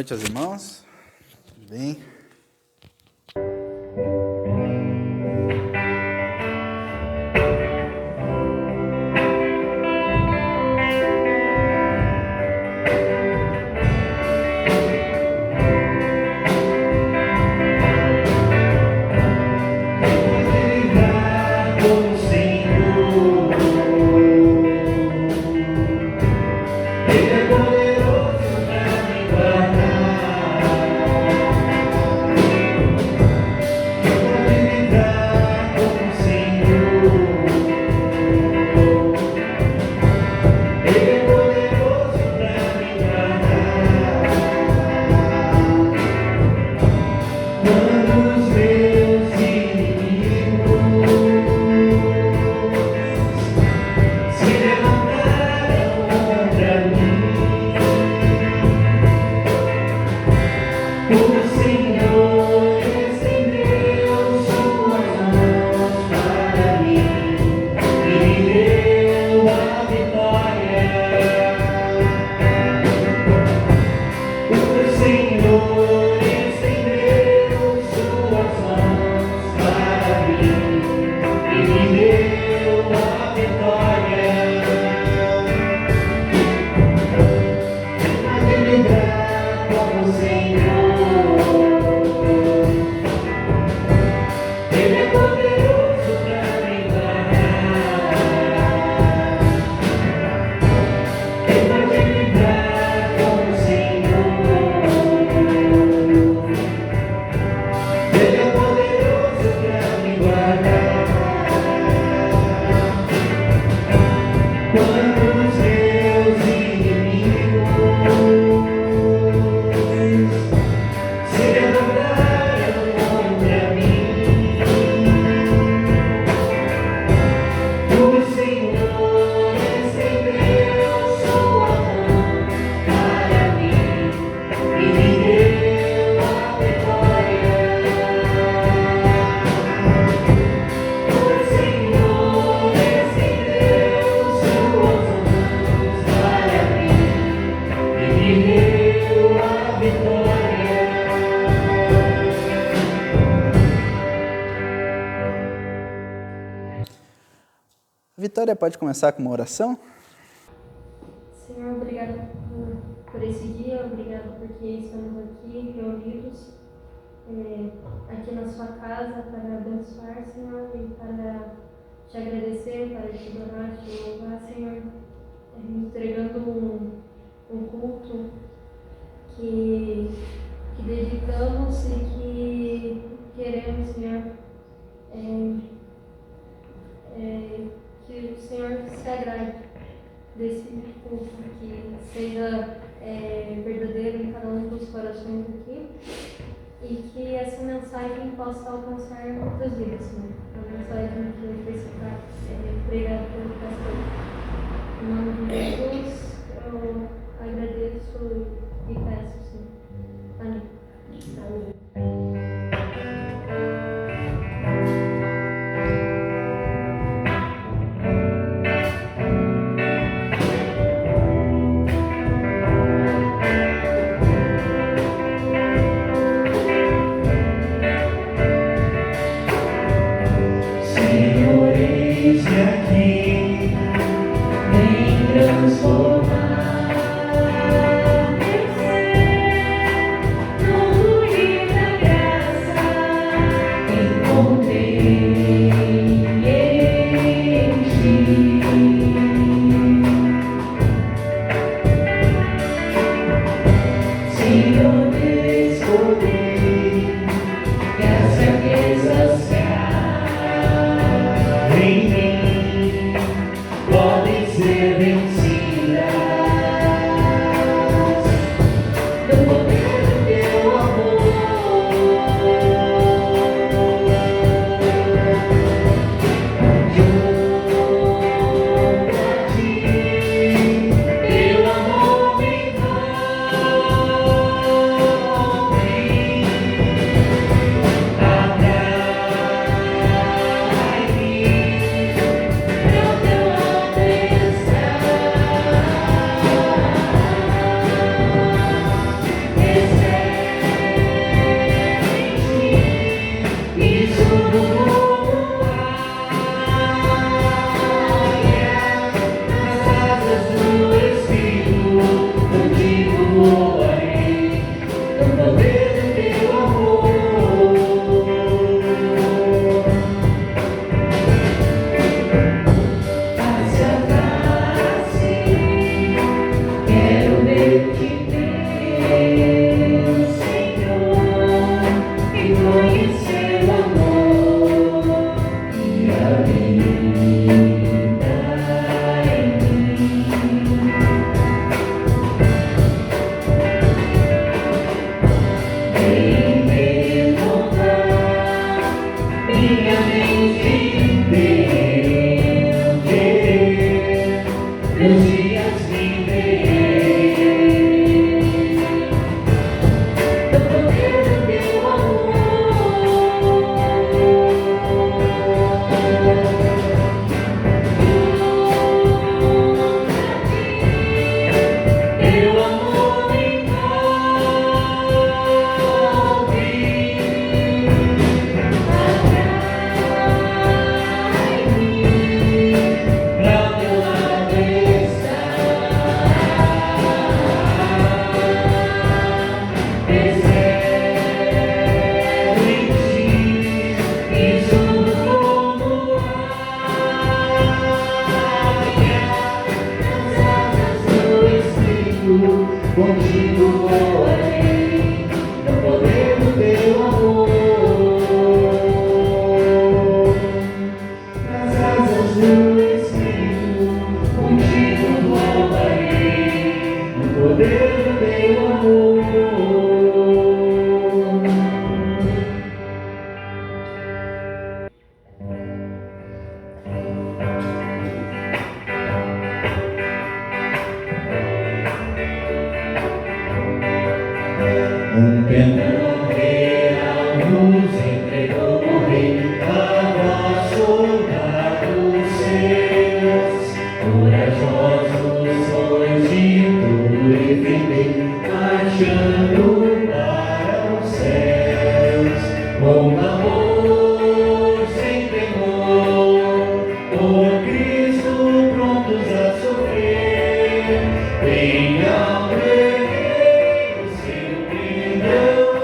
noite aos irmãos. Tudo bem? Vitória, pode começar com uma oração? Senhor, obrigado por esse dia, obrigado porque estamos aqui reunidos aqui na sua casa para abençoar, Senhor, e para te agradecer, para te adorar, te louvar, Senhor, entregando um culto que dedicamos e que queremos, Senhor, que o Senhor se agrade desse culto, que seja verdadeiro em cada um dos corações aqui e que essa mensagem possa alcançar muitas vidas, Senhor. A mensagem que foi pregada pelo pastor. Em nome de Jesus, eu agradeço e peço, Senhor. Amém. Amém. Senhor. meus dias viverei no poder do teu teu amor me envolve, atrai-me, pra teu lado estar. Espero em ti e tudo como águia, nas asas do Espírito, contigo voarei, no poder do teu amor. Nas asas do Espírito, contigo voarei, no poder do teu amor. Pendão real nos entregou o Rei, a vós soldados seus, corajosos sois de tudo defender, marchando para os céus, com amor sem temor, por Cristo prontos a sofrer, venham ver o seu pendão,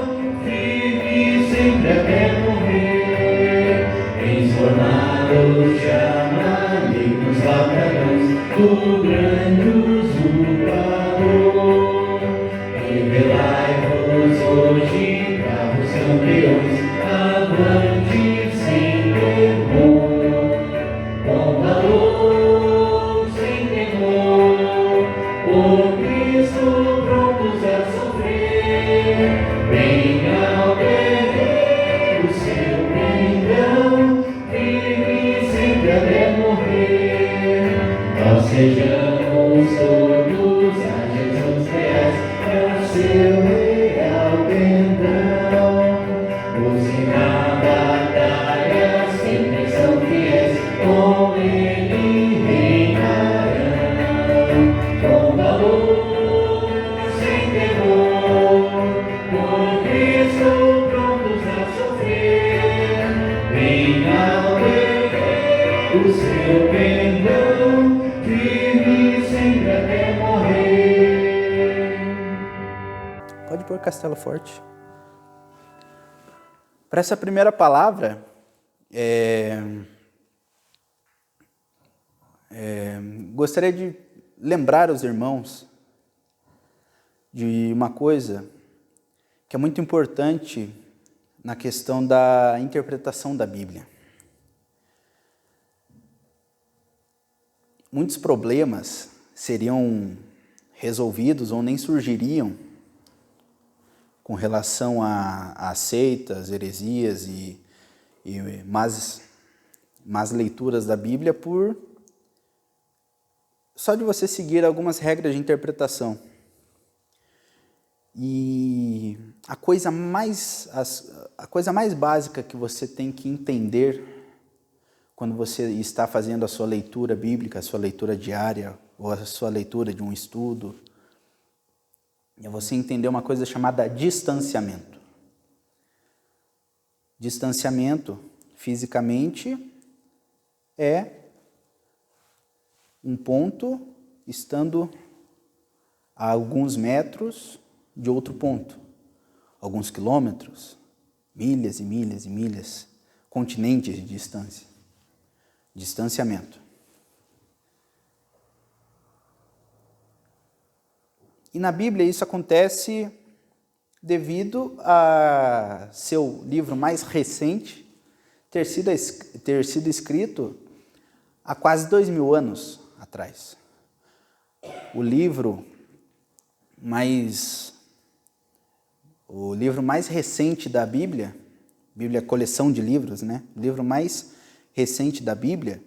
firme sempre até morrer, transformados já malignos ladrões do grande usurpador. Revelai-vos hoje, bravos campeões, avante sem temor, com valor sem temor, por Cristo prontos a sofrer, venham ver o seu pendão, firme sempre até morrer. Nós sejamos todos a Jesus leais, é o seu real pendão. Os que na batalha sempre são fiéis, com ele reinarão, com valor sem temor, por Cristo prontos a sofrer, venham ver o seu pendão, firme sempre até morrer. Pode pôr Castelo Forte. Para essa primeira palavra, gostaria de lembrar aos irmãos de uma coisa que é muito importante na questão da interpretação da Bíblia. Muitos problemas seriam resolvidos ou nem surgiriam com relação a seitas, heresias e más leituras da Bíblia só de você seguir algumas regras de interpretação. E a coisa mais básica que você tem que entender quando você está fazendo a sua leitura bíblica, a sua leitura diária ou a sua leitura de um estudo, é você entender uma coisa chamada distanciamento. Distanciamento, fisicamente, é um ponto estando a alguns metros de outro ponto, alguns quilômetros, milhas e milhas e milhas, continentes de distância. Distanciamento. E na Bíblia isso acontece devido a seu livro mais recente ter sido escrito há quase 2000 anos atrás. O livro mais recente da Bíblia é coleção de livros, né? O livro mais recente da Bíblia,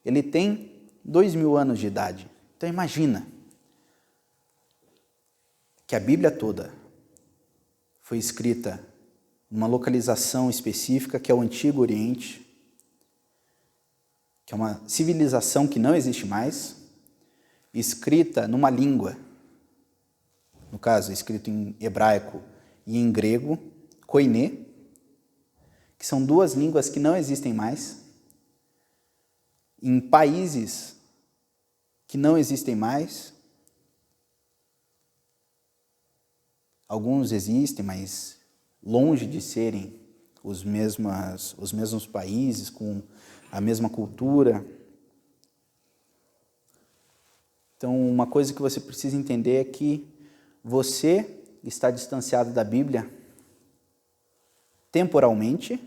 ele tem 2000 anos de idade. Então imagina que a Bíblia toda foi escrita numa localização específica, que é o Antigo Oriente, que é uma civilização que não existe mais, escrita numa língua, no caso, escrito em hebraico e em grego, koiné, que são duas línguas que não existem mais, em países que não existem mais. Alguns existem, mas longe de serem os mesmos países, com a mesma cultura. Então, uma coisa que você precisa entender é que você está distanciado da Bíblia temporalmente,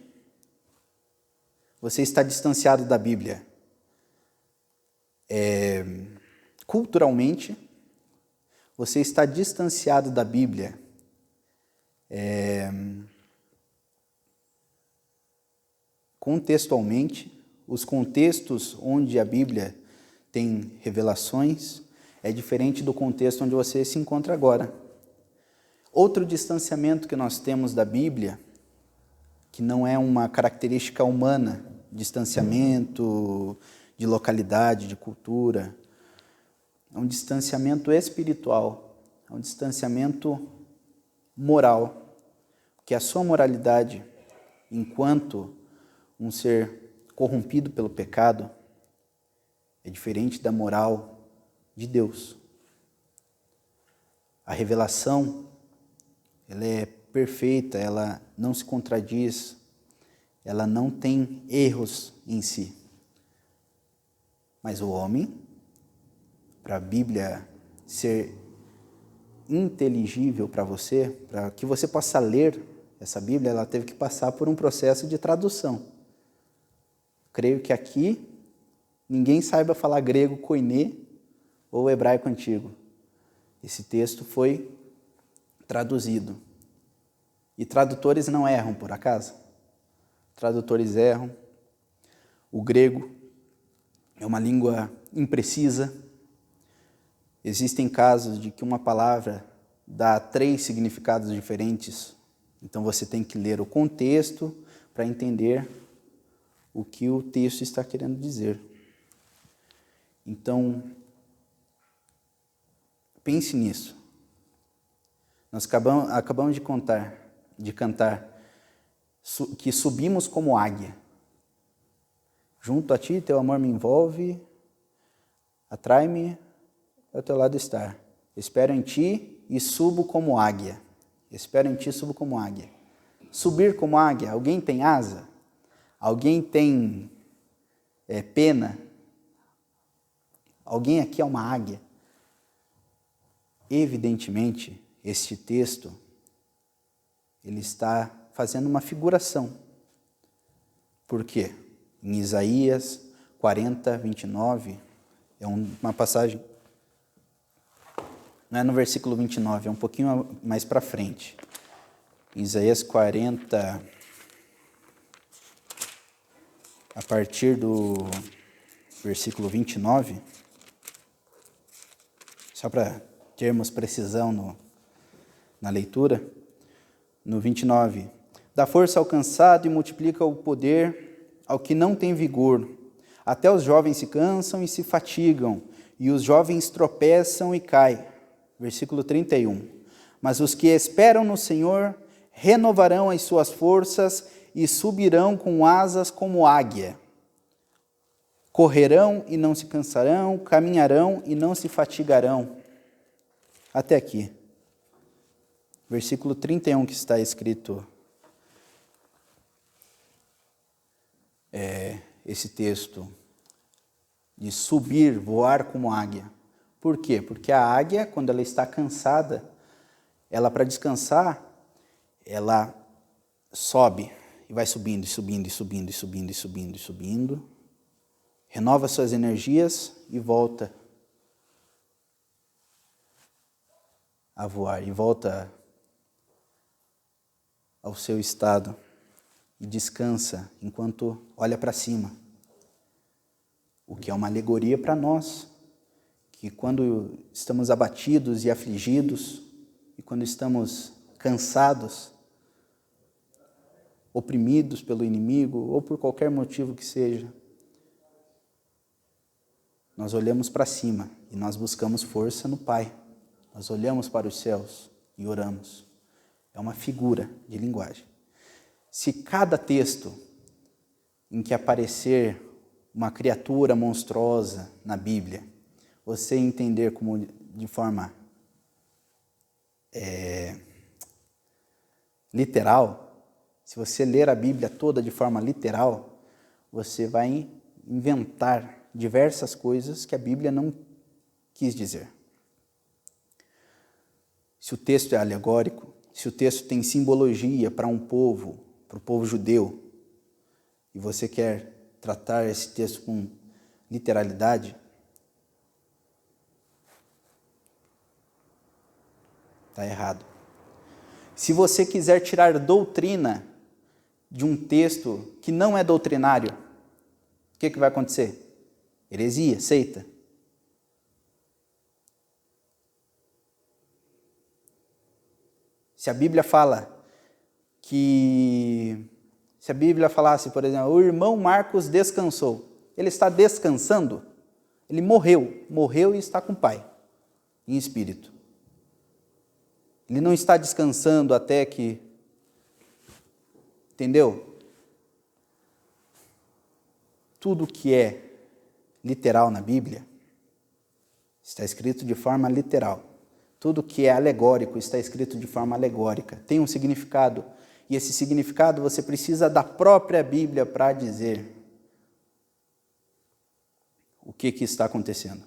você está distanciado da Bíblia culturalmente, você está distanciado da Bíblia contextualmente. Os contextos onde a Bíblia tem revelações é diferente do contexto onde você se encontra agora. Outro distanciamento que nós temos da Bíblia, que não é uma característica humana, distanciamento de localidade, de cultura, é um distanciamento espiritual, é um distanciamento moral, porque a sua moralidade, enquanto um ser corrompido pelo pecado, é diferente da moral de Deus. A revelação, ela é perfeita, ela não se contradiz, ela não tem erros em si. Mas o homem, para a Bíblia ser inteligível para você, para que você possa ler essa Bíblia, ela teve que passar por um processo de tradução. Creio que aqui ninguém saiba falar grego koiné ou hebraico antigo. Esse texto foi traduzido. E tradutores não erram, por acaso? Tradutores erram. O grego é uma língua imprecisa. Existem casos de que uma palavra dá 3 significados diferentes. Então você tem que ler o contexto para entender o que o texto está querendo dizer. Então, pense nisso. Nós acabamos de cantar que subimos como águia. Junto a ti, teu amor me envolve, atrai-me ao teu lado estar. Espero em ti e subo como águia. Espero em ti e subo como águia. Subir como águia, alguém tem asa? Alguém tem pena? Alguém aqui é uma águia? Evidentemente, este texto, ele está fazendo uma figuração. Por quê? Em Isaías 40, 29, é uma passagem, não é no versículo 29, é um pouquinho mais para frente. Isaías 40, a partir do versículo 29, só para termos precisão na leitura, no 29, dá força ao cansado e multiplica o poder ao que não tem vigor. Até os jovens se cansam e se fatigam, e os jovens tropeçam e caem. Versículo 31. Mas os que esperam no Senhor renovarão as suas forças e subirão com asas como águia. Correrão e não se cansarão, caminharão e não se fatigarão. Até aqui. Versículo 31 que está escrito esse texto de subir, voar como águia. Por quê? Porque a águia, quando ela está cansada, ela para descansar, ela sobe e vai subindo, e subindo, e subindo, e subindo, e subindo, e subindo, renova suas energias e volta a voar, e volta ao seu estado e descansa enquanto olha para cima. O que é uma alegoria para nós, que quando estamos abatidos e afligidos, e quando estamos cansados, oprimidos pelo inimigo, ou por qualquer motivo que seja, nós olhamos para cima e nós buscamos força no Pai. Nós olhamos para os céus e oramos. É uma figura de linguagem. Se cada texto em que aparecer uma criatura monstruosa na Bíblia, você entender como de forma literal, se você ler a Bíblia toda de forma literal, você vai inventar diversas coisas que a Bíblia não quis dizer. Se o texto é alegórico, se o texto tem simbologia para um povo, para o povo judeu, e você quer tratar esse texto com literalidade, está errado. Se você quiser tirar doutrina de um texto que não é doutrinário, o que vai acontecer? Heresia, seita. Se a Bíblia falasse, por exemplo, o irmão Marcos descansou, ele está descansando? Ele morreu e está com o Pai, em espírito. Ele não está descansando até que... Entendeu? Tudo que é literal na Bíblia está escrito de forma literal. Tudo que é alegórico está escrito de forma alegórica. Tem um significado. E esse significado você precisa da própria Bíblia para dizer o que está acontecendo.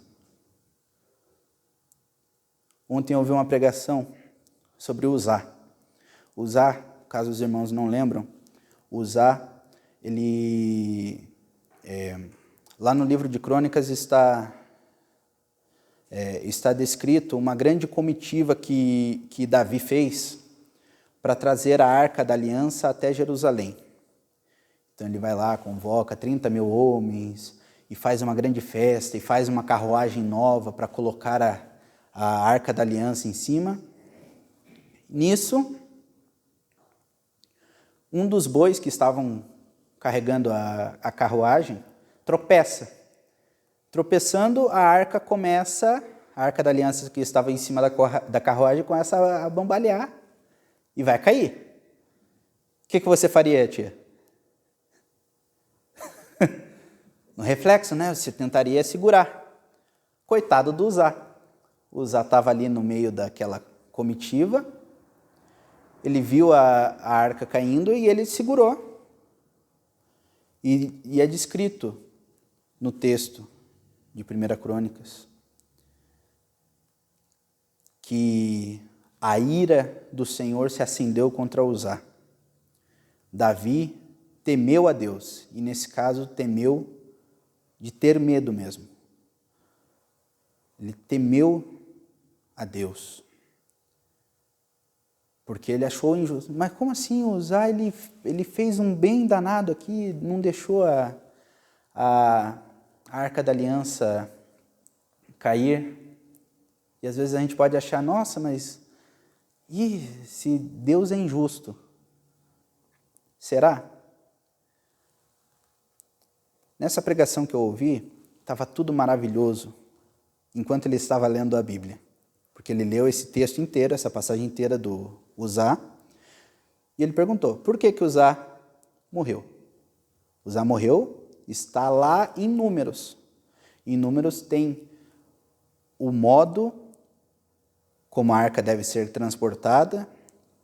Ontem eu ouvi uma pregação sobre Uzá. Uzá, caso os irmãos não lembram, Uzá, ele... lá no livro de Crônicas está descrito uma grande comitiva que Davi fez para trazer a Arca da Aliança até Jerusalém. Então ele vai lá, convoca 30 mil homens, e faz uma grande festa, e faz uma carruagem nova para colocar a Arca da Aliança em cima. Nisso, um dos bois que estavam carregando a carruagem tropeça. Tropeçando, a Arca da Aliança que estava em cima da carruagem começa a bambolear e vai cair. O que você faria, tia? No reflexo, né? Você tentaria segurar. Coitado do Uzá. O Uzá estava ali no meio daquela comitiva, ele viu a arca caindo e ele segurou. E é descrito no texto de 1 Crônicas que a ira do Senhor se acendeu contra Uzá. Davi temeu a Deus, e nesse caso temeu de ter medo mesmo. Ele temeu a Deus, porque ele achou injusto. Mas como assim Uzá, ele fez um bem danado aqui, não deixou a Arca da Aliança cair? E às vezes a gente pode achar, nossa, mas se Deus é injusto, será? Nessa pregação que eu ouvi, estava tudo maravilhoso, enquanto ele estava lendo a Bíblia. Porque ele leu esse texto inteiro, essa passagem inteira do Uzá, e ele perguntou, por que Uzá morreu? Uzá morreu, está lá em Números. Em Números tem o modo como a arca deve ser transportada,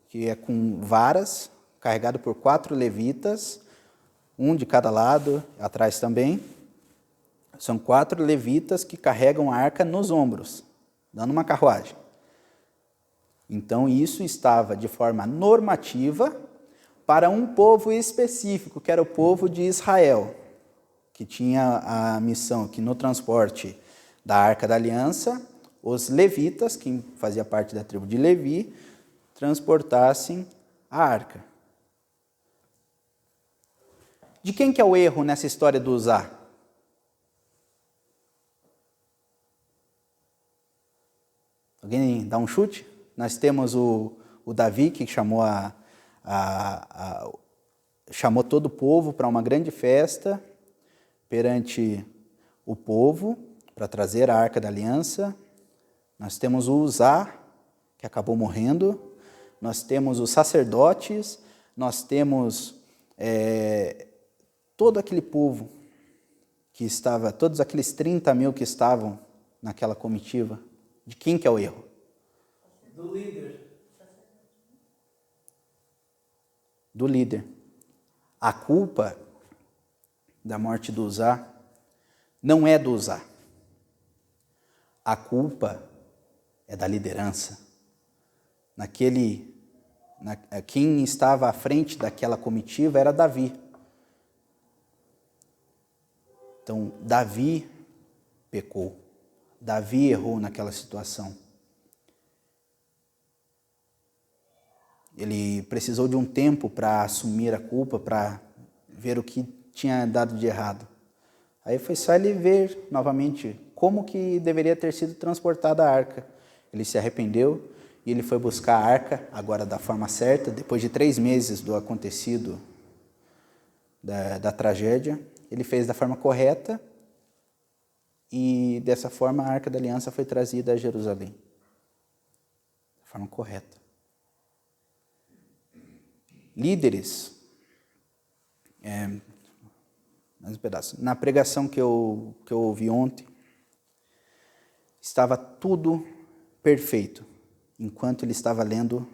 que é com varas, carregado por 4 levitas, um de cada lado, atrás também. São 4 levitas que carregam a arca nos ombros, dando uma carruagem. Então isso estava de forma normativa para um povo específico, que era o povo de Israel, que tinha a missão que no transporte da Arca da Aliança, os levitas, que fazia parte da tribo de Levi, transportassem a arca. De quem que é o erro nessa história do Uzá? Alguém dá um chute? Nós temos o Davi, que chamou, chamou todo o povo para uma grande festa perante o povo, para trazer a Arca da Aliança. Nós temos o Uzá, que acabou morrendo. Nós temos os sacerdotes. Nós temos todo aquele povo que estava, todos aqueles 30 mil que estavam naquela comitiva. De quem que é o erro? Do líder. Do líder. A culpa da morte do Uzá não é do Uzá. A culpa é da liderança. Quem estava à frente daquela comitiva era Davi. Então, Davi pecou. Davi errou naquela situação. Ele precisou de um tempo para assumir a culpa, para ver o que tinha dado de errado. Aí foi só ele ver novamente como que deveria ter sido transportada a arca. Ele se arrependeu e ele foi buscar a arca, agora da forma certa, depois de 3 meses do acontecido, da tragédia. Ele fez da forma correta e dessa forma a Arca da Aliança foi trazida a Jerusalém. Da forma correta. Líderes, mais um pedaço. Na pregação que eu ouvi ontem, estava tudo perfeito, enquanto ele estava lendo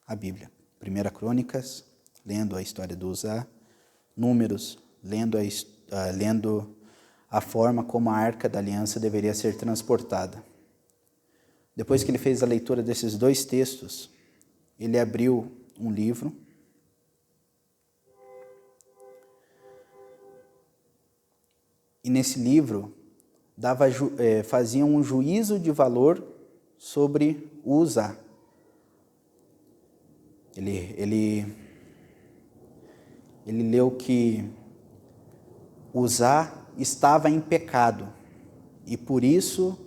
a Bíblia. 1 Crônicas, lendo a história do Uzá, Números, lendo a forma como a Arca da Aliança deveria ser transportada. Depois que ele fez a leitura desses 2 textos, ele abriu um livro e nesse livro fazia um juízo de valor sobre o Uzá. Ele leu que Uzá estava em pecado e por isso,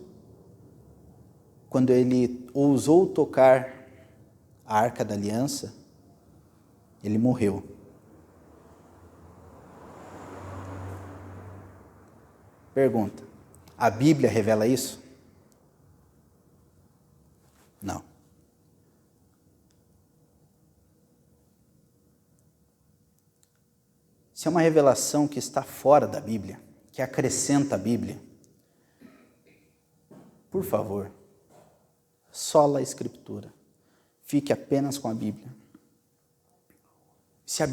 quando ele ousou tocar a Arca da Aliança, ele morreu. Pergunta: a Bíblia revela isso? Não. Se é uma revelação que está fora da Bíblia, que acrescenta a Bíblia, por favor, sola a Escritura. Fique apenas com a Bíblia. Se a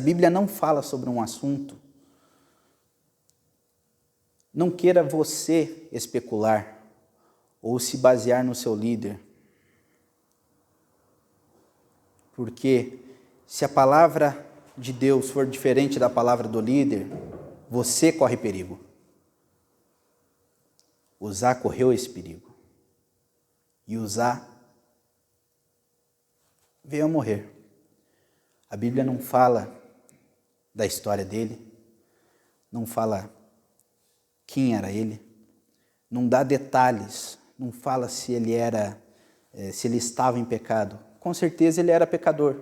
Bíblia não fala sobre um assunto, não queira você especular ou se basear no seu líder. Porque se a palavra de Deus for diferente da palavra do líder, você corre perigo. Uzá correu esse perigo. E Uzá veio a morrer. A Bíblia não fala da história dele, não fala quem era ele, não dá detalhes, não fala se ele estava em pecado. Com certeza ele era pecador,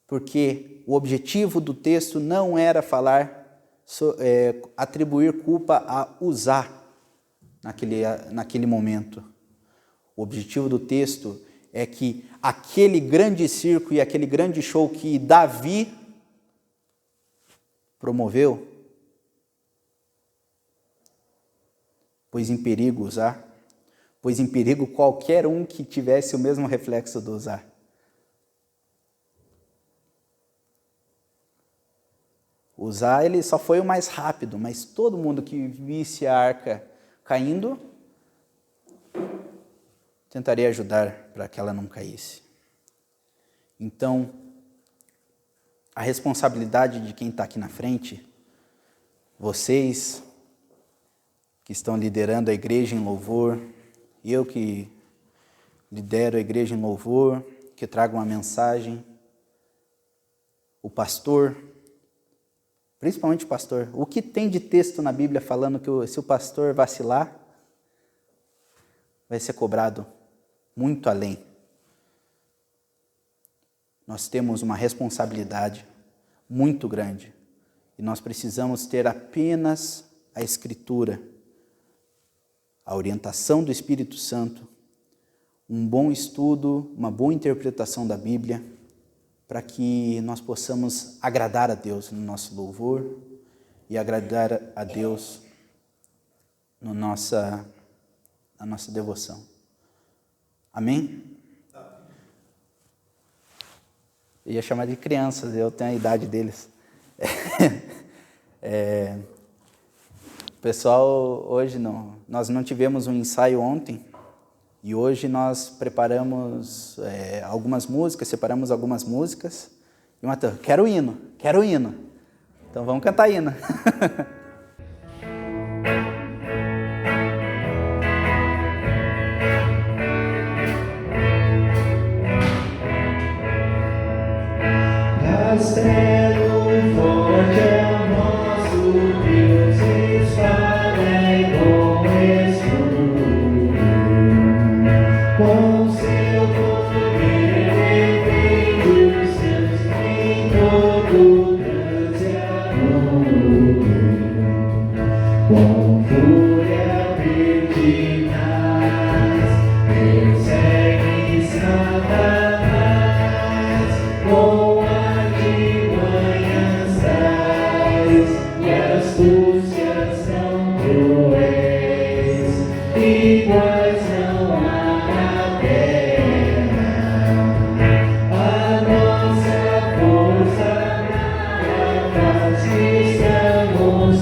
porque o objetivo do texto não era atribuir culpa a Uzá naquele momento. O objetivo do texto é que aquele grande circo e aquele grande show que Davi promoveu, pôs em perigo Uzá, pôs em perigo qualquer um que tivesse o mesmo reflexo do Uzá. Uzá, ele só foi o mais rápido, mas todo mundo que visse a arca caindo, tentaria ajudar para que ela não caísse. Então, a responsabilidade de quem está aqui na frente, vocês que estão liderando a igreja em louvor, eu que lidero a igreja em louvor, que trago uma mensagem, o pastor, principalmente o pastor, o que tem de texto na Bíblia falando que se o pastor vacilar, vai ser cobrado muito além. Nós temos uma responsabilidade muito grande e nós precisamos ter apenas a Escritura, a orientação do Espírito Santo, um bom estudo, uma boa interpretação da Bíblia, para que nós possamos agradar a Deus no nosso louvor e agradar a Deus na nossa devoção. Amém? Eu ia chamar de crianças, eu tenho a idade deles. Pessoal, hoje nós não tivemos um ensaio ontem, e hoje nós preparamos algumas músicas, separamos algumas músicas, e o Matheus, quero hino. Então vamos cantar hino. Castelo forte é o nosso Deus, espada e bom escudo. Com seu poder defende os seus em todo trânsito. Com fúria pertinaz, persegue Satanás. Com astúcias são cruéis, iguais não há na terra. A nossa força nada faz, estamos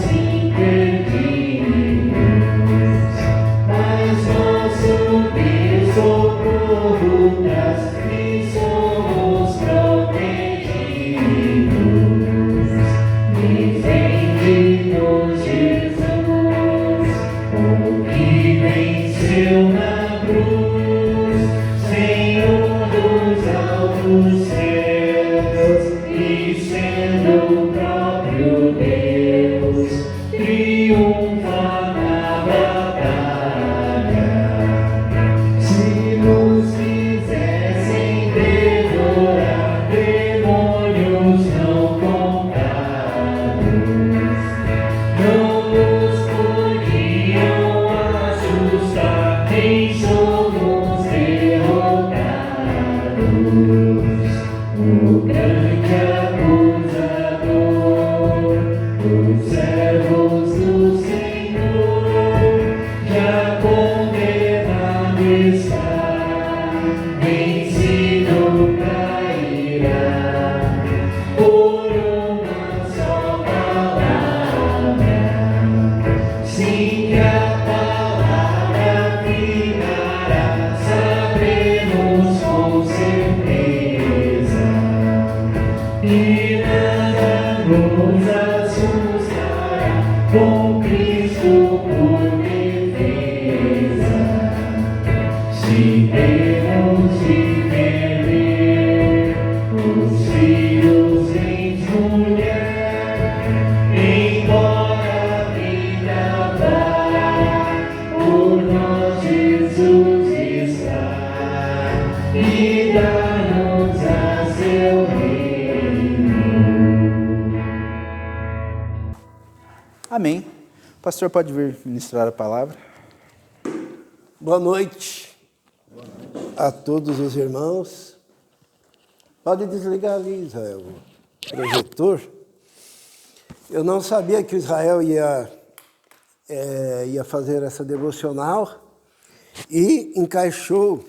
perdidos. Mas nosso Deus socorro traz e somos protegidos. Defende-nos, Jesus, o que venceu na cruz, Senhor dos altos céus, e sendo o próprio Deus, triunfa na batalha. Se nos quisessem devorar, demônios não contados, não nos podiam assustar, nem somos derrotados. O grande acusador dos servos do Senhor já condenado está, vencido cairá por uma só palavra. Sim, que a palavra ficará, sabremos com certeza, e nada nos assustará, com Cristo por defesa. Se temos de perder os filhos em mulher, embora a vida vá, por nós Jesus está, e dá-nos a seu reino. Amém. O pastor pode vir ministrar a palavra. Boa noite a todos os irmãos. Pode desligar ali, Israel, o projetor. Eu não sabia que o Israel ia fazer essa devocional e encaixou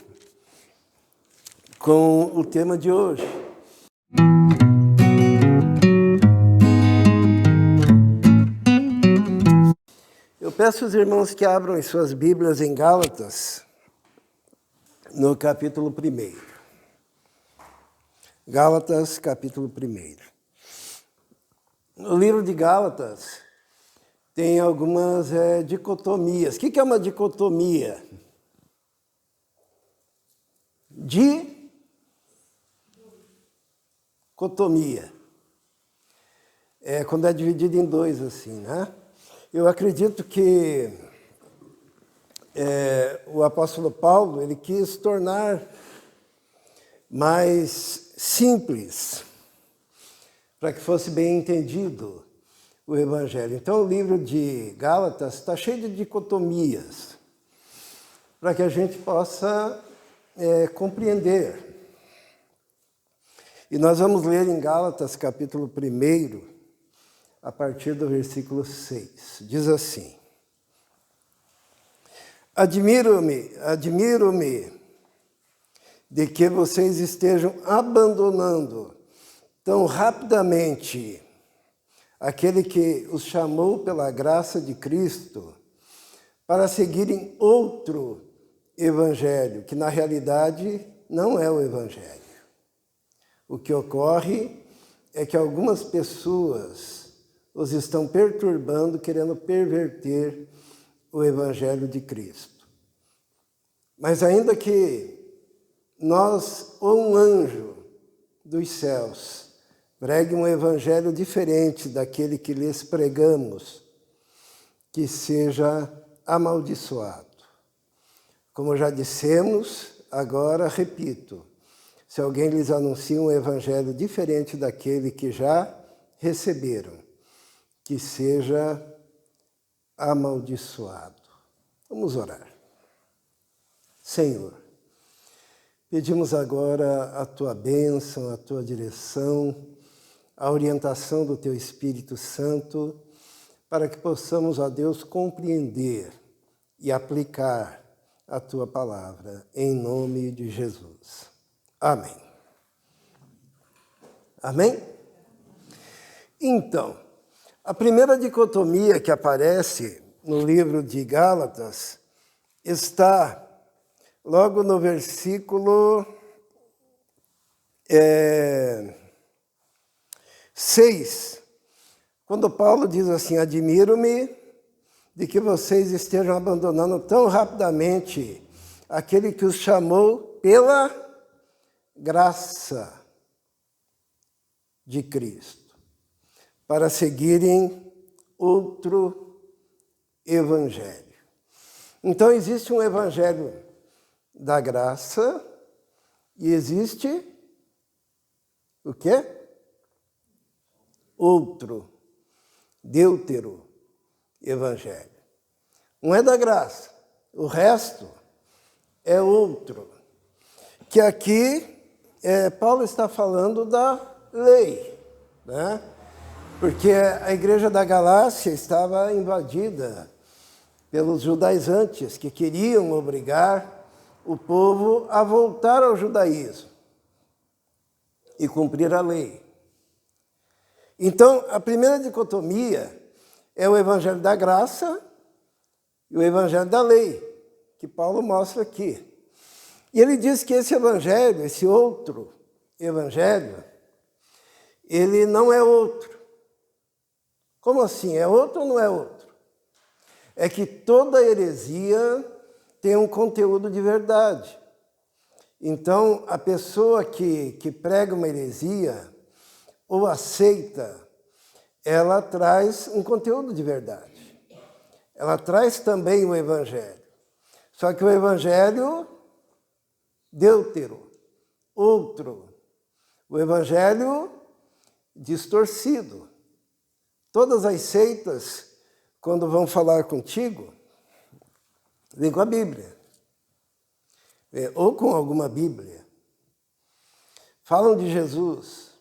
com o tema de hoje. Eu peço aos irmãos que abram as suas Bíblias em Gálatas, no capítulo 1. Gálatas, capítulo 1. No livro de Gálatas tem algumas dicotomias. O que é uma dicotomia? Dicotomia. É quando é dividido em dois, assim, né? Eu acredito que o apóstolo Paulo, ele quis tornar mais simples, para que fosse bem entendido o Evangelho. Então, o livro de Gálatas está cheio de dicotomias, para que a gente possa compreender. E nós vamos ler em Gálatas, capítulo 1, a partir do versículo 6. Diz assim: Admiro-me de que vocês estejam abandonando tão rapidamente aquele que os chamou pela graça de Cristo para seguirem outro evangelho, que na realidade não é o evangelho. O que ocorre é que algumas pessoas os estão perturbando, querendo perverter o evangelho de Cristo. Mas ainda que nós ou um anjo dos céus pregue um evangelho diferente daquele que lhes pregamos, que seja amaldiçoado. Como já dissemos, agora repito, se alguém lhes anuncia um evangelho diferente daquele que já receberam, que seja amaldiçoado. Vamos orar. Senhor, pedimos agora a Tua bênção, a Tua direção, a orientação do Teu Espírito Santo, para que possamos, ó Deus, compreender e aplicar a Tua palavra, em nome de Jesus. Amém. Amém? Então, a primeira dicotomia que aparece no livro de Gálatas está logo no versículo 6, quando Paulo diz assim: admiro-me de que vocês estejam abandonando tão rapidamente aquele que os chamou pela graça de Cristo, para seguirem outro evangelho. Então, existe um evangelho da graça e existe o quê? Outro, deutero evangelho. Um é da graça, o resto é outro. Que aqui Paulo está falando da lei, né? Porque a igreja da Galácia estava invadida pelos judaizantes, que queriam obrigar o povo a voltar ao judaísmo e cumprir a lei. Então, a primeira dicotomia é o evangelho da graça e o evangelho da lei, que Paulo mostra aqui. E ele diz que esse evangelho, esse outro evangelho, ele não é outro. Como assim? É outro ou não é outro? É que toda heresia tem um conteúdo de verdade. Então, a pessoa que prega uma heresia ou aceita, ela traz um conteúdo de verdade. Ela traz também o evangelho. Só que o evangelho deutero, outro. O evangelho distorcido. Todas as seitas, quando vão falar contigo, vem com a Bíblia. Ou com alguma Bíblia. Falam de Jesus.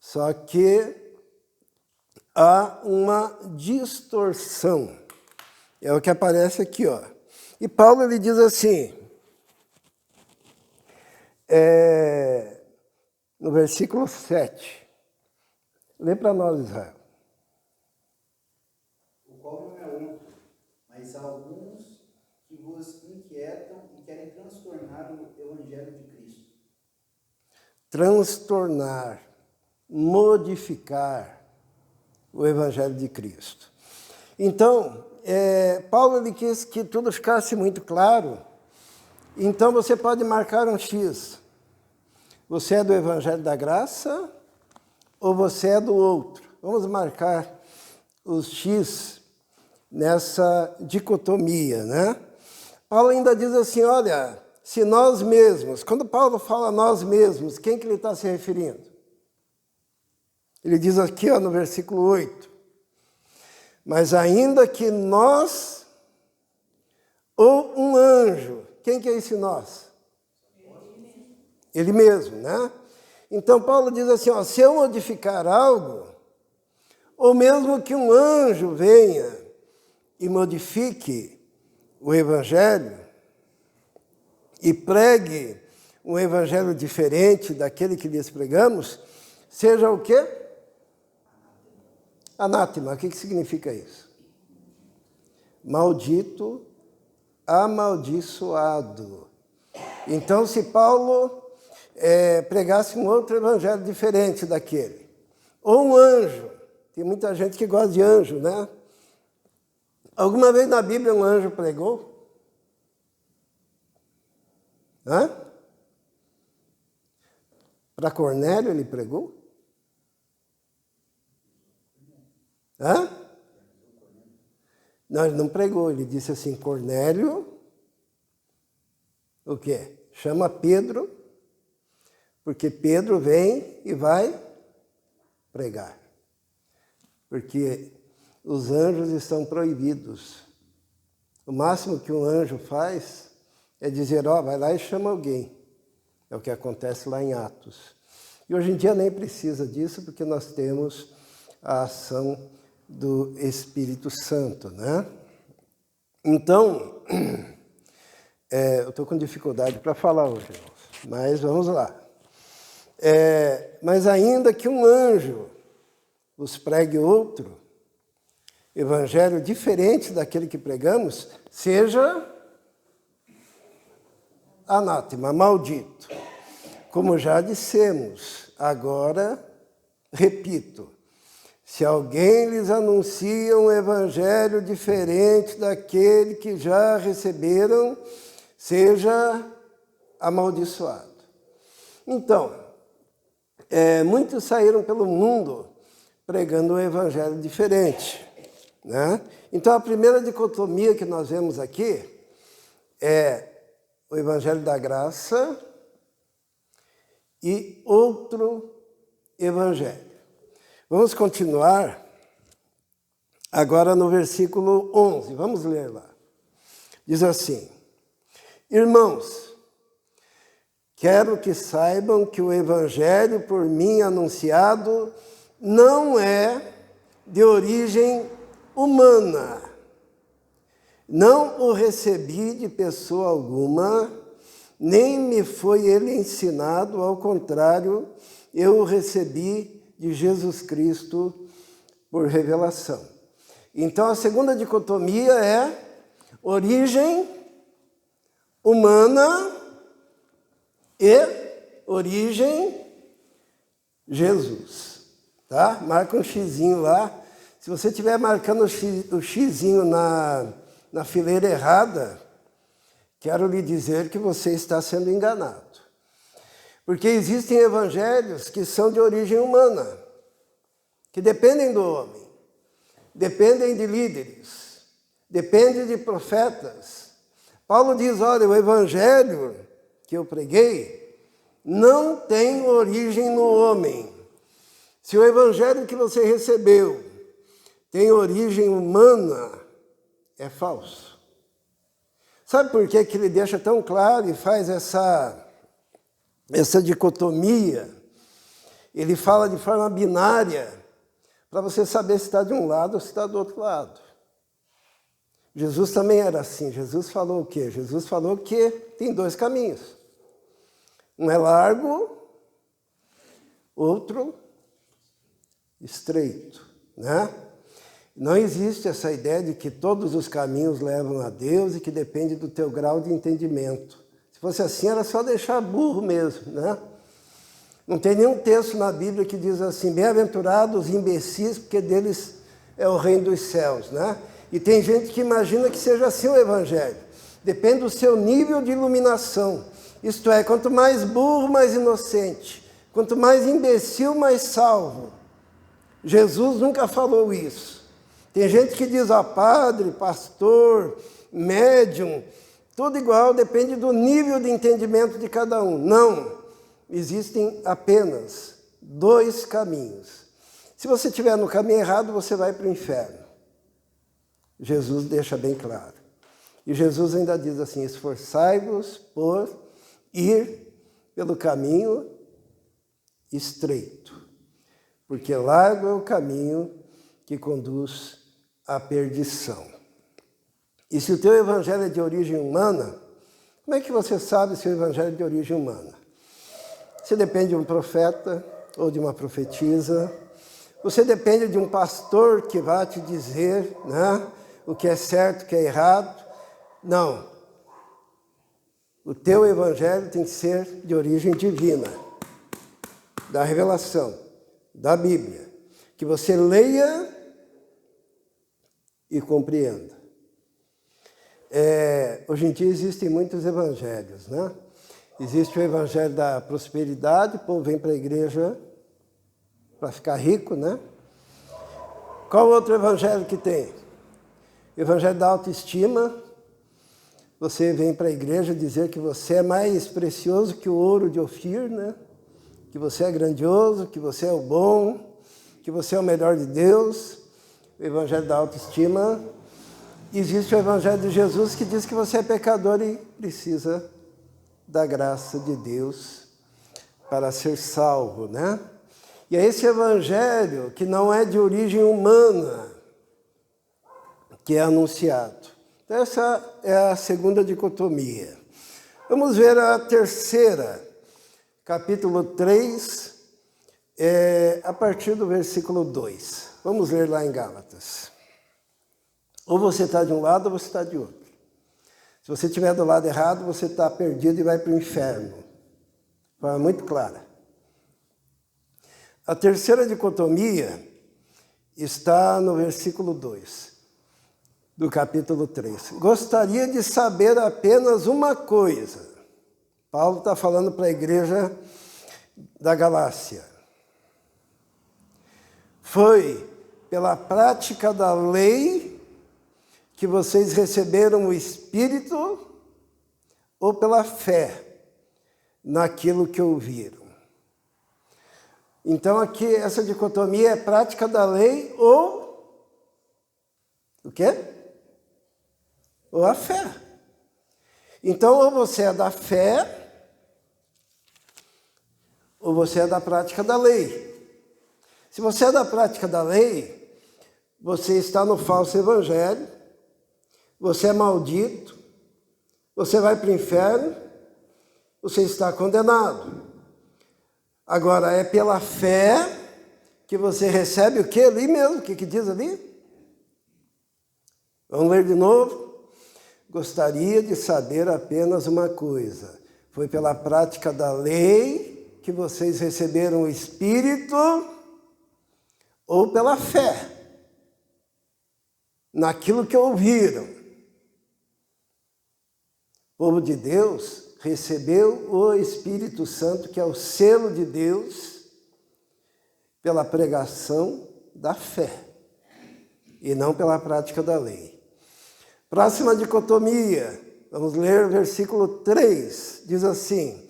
Só que há uma distorção. É o que aparece aqui, ó. E Paulo, ele diz assim, no versículo 7. Lê para nós, Israel. O qual não é outro, mas há alguns que vos inquietam e querem transtornar o evangelho de Cristo. Transtornar, modificar o evangelho de Cristo. Então, Paulo, ele quis que tudo ficasse muito claro. Então, você pode marcar um X. Você é do evangelho da graça ou você é do outro? Vamos marcar os X nessa dicotomia, né? Paulo ainda diz assim, olha, se nós mesmos, quando Paulo fala nós mesmos, quem que ele está se referindo? Ele diz aqui, ó, no versículo 8, mas ainda que nós ou um anjo, quem que é esse nós? Ele mesmo, né? Então Paulo diz assim, ó, se eu modificar algo, ou mesmo que um anjo venha e modifique o evangelho e pregue um evangelho diferente daquele que lhes pregamos, seja o quê? Anátema. O que significa isso? Maldito, amaldiçoado. Então, se Paulo pregasse um outro evangelho diferente daquele, ou um anjo, tem muita gente que gosta de anjo, né? Alguma vez na Bíblia um anjo pregou? Hã? Para Cornélio ele pregou? Hã? Não, ele não pregou, ele disse assim, Cornélio, o quê? Chama Pedro, porque Pedro vem e vai pregar. Porque os anjos estão proibidos. O máximo que um anjo faz é dizer, ó, vai lá e chama alguém. É o que acontece lá em Atos. E hoje em dia nem precisa disso, porque nós temos a ação do Espírito Santo, né? Então, eu estou com dificuldade para falar hoje, irmãos, mas vamos lá. Mas ainda que um anjo vos pregue outro evangelho diferente daquele que pregamos, seja anátema, maldito. Como já dissemos, agora repito, se alguém lhes anuncia um evangelho diferente daquele que já receberam, seja amaldiçoado. Então, muitos saíram pelo mundo pregando um evangelho diferente, né? Então, a primeira dicotomia que nós vemos aqui é o evangelho da graça e outro evangelho. Vamos continuar agora no versículo 11. Vamos ler lá. Diz assim, irmãos, quero que saibam que o evangelho por mim anunciado não é de origem humana. Não o recebi de pessoa alguma, nem me foi ele ensinado, ao contrário, eu o recebi de Jesus Cristo por revelação. Então, a segunda dicotomia é origem humana e origem Jesus. Tá? Marca um xizinho lá. Se você estiver marcando o xizinho na fileira errada, quero lhe dizer que você está sendo enganado. Porque existem evangelhos que são de origem humana, que dependem do homem, dependem de líderes, dependem de profetas. Paulo diz, olha, o evangelho que eu preguei não tem origem no homem. Se o evangelho que você recebeu tem origem humana, é falso. Sabe por que ele deixa tão claro e faz essa dicotomia? Ele fala de forma binária, para você saber se está de um lado ou se está do outro lado. Jesus também era assim. Jesus falou o quê? Jesus falou que tem dois caminhos. Um é largo, outro estreito, né? Não existe essa ideia de que todos os caminhos levam a Deus e que depende do teu grau de entendimento. Se fosse assim, era só deixar burro mesmo, né? Não tem nenhum texto na Bíblia que diz assim, bem-aventurados os imbecis, porque deles é o reino dos céus, né? E tem gente que imagina que seja assim o evangelho. Depende do seu nível de iluminação. Isto é, quanto mais burro, mais inocente. Quanto mais imbecil, mais salvo. Jesus nunca falou isso. Tem gente que diz, padre, pastor, médium, tudo igual, depende do nível de entendimento de cada um. Não, existem apenas 2 caminhos. Se você estiver no caminho errado, você vai para o inferno. Jesus deixa bem claro. E Jesus ainda diz assim, esforçai-vos por ir pelo caminho estreito, porque largo é o caminho que conduz à perdição. E se o teu evangelho é de origem humana, como é que você sabe se o evangelho é de origem humana? Você depende de um profeta ou de uma profetisa, você depende de um pastor que vai te dizer, né, o que é certo, o que é errado. Não. O teu evangelho tem que ser de origem divina, da revelação, da Bíblia, que você leia e compreenda. Hoje em dia existem muitos evangelhos, né? Existe o evangelho da prosperidade, o povo vem para a igreja para ficar rico, né? Qual outro evangelho que tem? O evangelho da autoestima. Você vem para a igreja dizer que você é mais precioso que o ouro de Ofir, né? Que você é grandioso, que você é o bom, que você é o melhor de Deus. O evangelho da autoestima. Existe o evangelho de Jesus que diz que você é pecador e precisa da graça de Deus para ser salvo, né? E é esse evangelho que não é de origem humana que é anunciado. Essa é a segunda dicotomia. Vamos ver a terceira, capítulo 3, a partir do versículo 2. Vamos ler lá em Gálatas. Ou você está de um lado ou você está de outro. Se você estiver do lado errado, você está perdido e vai para o inferno. De forma muito clara. A terceira dicotomia está no versículo 2 do capítulo 3. Gostaria de saber apenas uma coisa. Paulo está falando para a igreja da Galácia. Foi pela prática da lei que vocês receberam o Espírito ou pela fé naquilo que ouviram? Então aqui essa dicotomia é prática da lei ou o quê? Ou a fé. Então ou você é da fé ou você é da prática da lei. Se você é da prática da lei, você está no falso evangelho, você é maldito, você vai para o inferno, você está condenado. Agora, é pela fé que você recebe o que ali mesmo? O que diz ali? Vamos ler de novo? Gostaria de saber apenas uma coisa. Foi pela prática da lei que vocês receberam o Espírito ou pela fé naquilo que ouviram? O povo de Deus recebeu o Espírito Santo, que é o selo de Deus, pela pregação da fé, e não pela prática da lei. Próxima dicotomia, vamos ler o versículo 3, diz assim: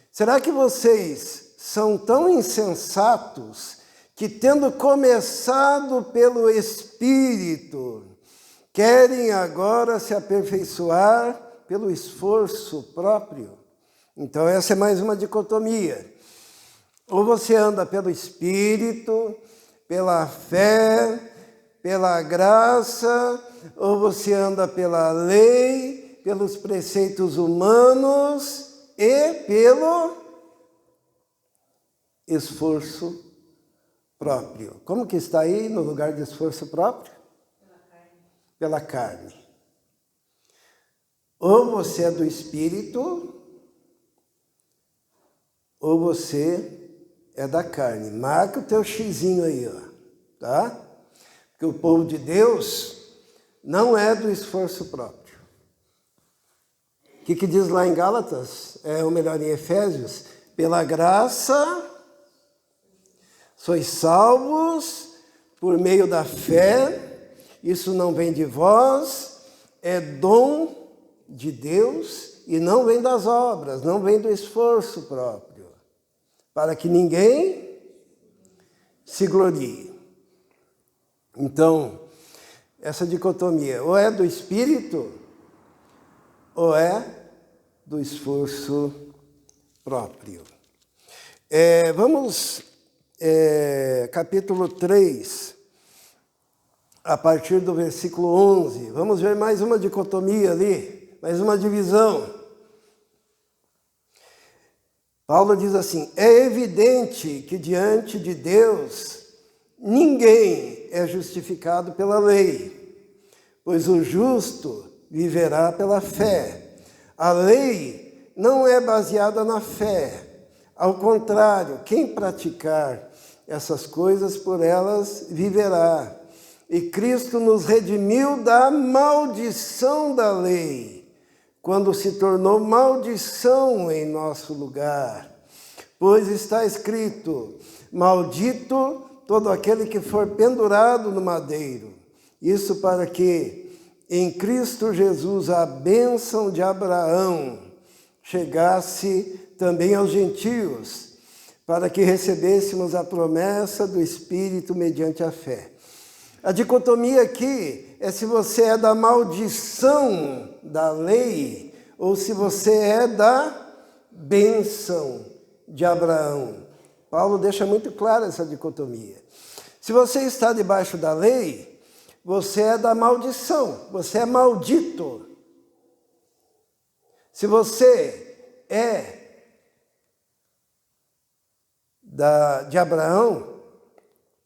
será que vocês são tão insensatos que, tendo começado pelo Espírito, querem agora se aperfeiçoar pelo esforço próprio? Então essa é mais uma dicotomia. Ou você anda pelo Espírito, pela fé, pela graça, ou você anda pela lei, pelos preceitos humanos e pelo esforço próprio. Como que está aí no lugar de esforço próprio? Pela carne. Ou você é do Espírito, ou você é da carne. Marca o teu xizinho aí, ó, tá? Porque o povo de Deus não é do esforço próprio. O que diz lá em Gálatas? Ou melhor, em Efésios? Pela graça, sois salvos por meio da fé. Isso não vem de vós, é dom de Deus e não vem das obras, não vem do esforço próprio, para que ninguém se glorie. Então, essa dicotomia, ou é do espírito, ou é do esforço próprio. Vamos, capítulo 3, a partir do versículo 11. Vamos ver mais uma dicotomia ali, mais uma divisão. Paulo diz assim: é evidente que diante de Deus ninguém é justificado pela lei, pois o justo viverá pela fé. A lei não é baseada na fé. Ao contrário, quem praticar essas coisas, por elas viverá. E Cristo nos redimiu da maldição da lei, quando se tornou maldição em nosso lugar. Pois está escrito: maldito todo aquele que for pendurado no madeiro. Isso para que em Cristo Jesus a bênção de Abraão chegasse também aos gentios, para que recebêssemos a promessa do Espírito mediante a fé. A dicotomia aqui é se você é da maldição da lei ou se você é da bênção de Abraão. Paulo deixa muito clara essa dicotomia. Se você está debaixo da lei, você é da maldição, você é maldito. Se você é de Abraão,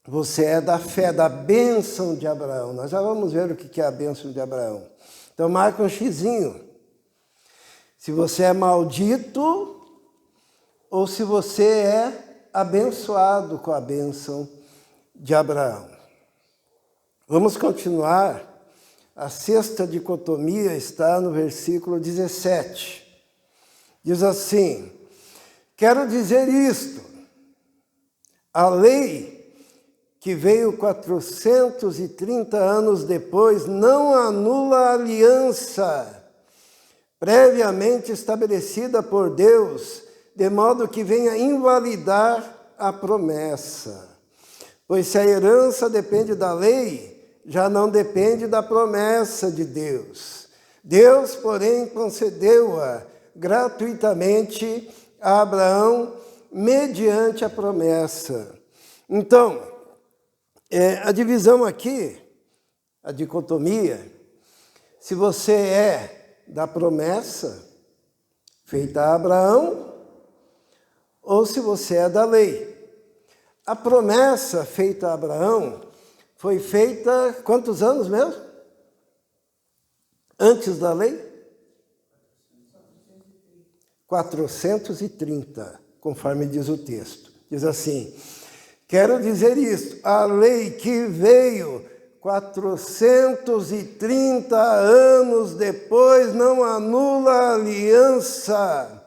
você é da fé, da bênção de Abraão. Nós já vamos ver o que é a bênção de Abraão. Então marca um xizinho. Se você é maldito ou se você é abençoado com a bênção de Abraão. Vamos continuar. A sexta dicotomia está no versículo 17. Diz assim: quero dizer isto, a lei que veio 430 anos depois não anula a aliança previamente estabelecida por Deus, de modo que venha invalidar a promessa. Pois se a herança depende da lei, já não depende da promessa de Deus. Deus, porém, concedeu-a gratuitamente a Abraão mediante a promessa. Então, a divisão aqui, a dicotomia, se você é da promessa feita a Abraão ou se você é da lei. A promessa feita a Abraão foi feita quantos anos mesmo? Antes da lei? 430, conforme diz o texto. Diz assim: quero dizer isso, a lei que veio 430 anos depois não anula a aliança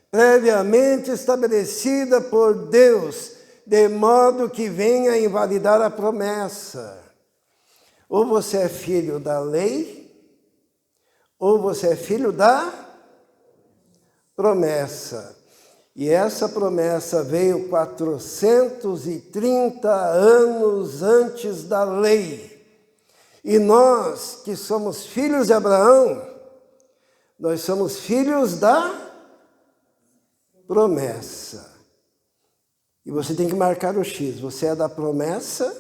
previamente estabelecida por Deus, de modo que venha invalidar a promessa. Ou você é filho da lei, ou você é filho da promessa. E essa promessa veio 430 anos antes da lei. E nós, que somos filhos de Abraão, nós somos filhos da promessa. E você tem que marcar o X. Você é da promessa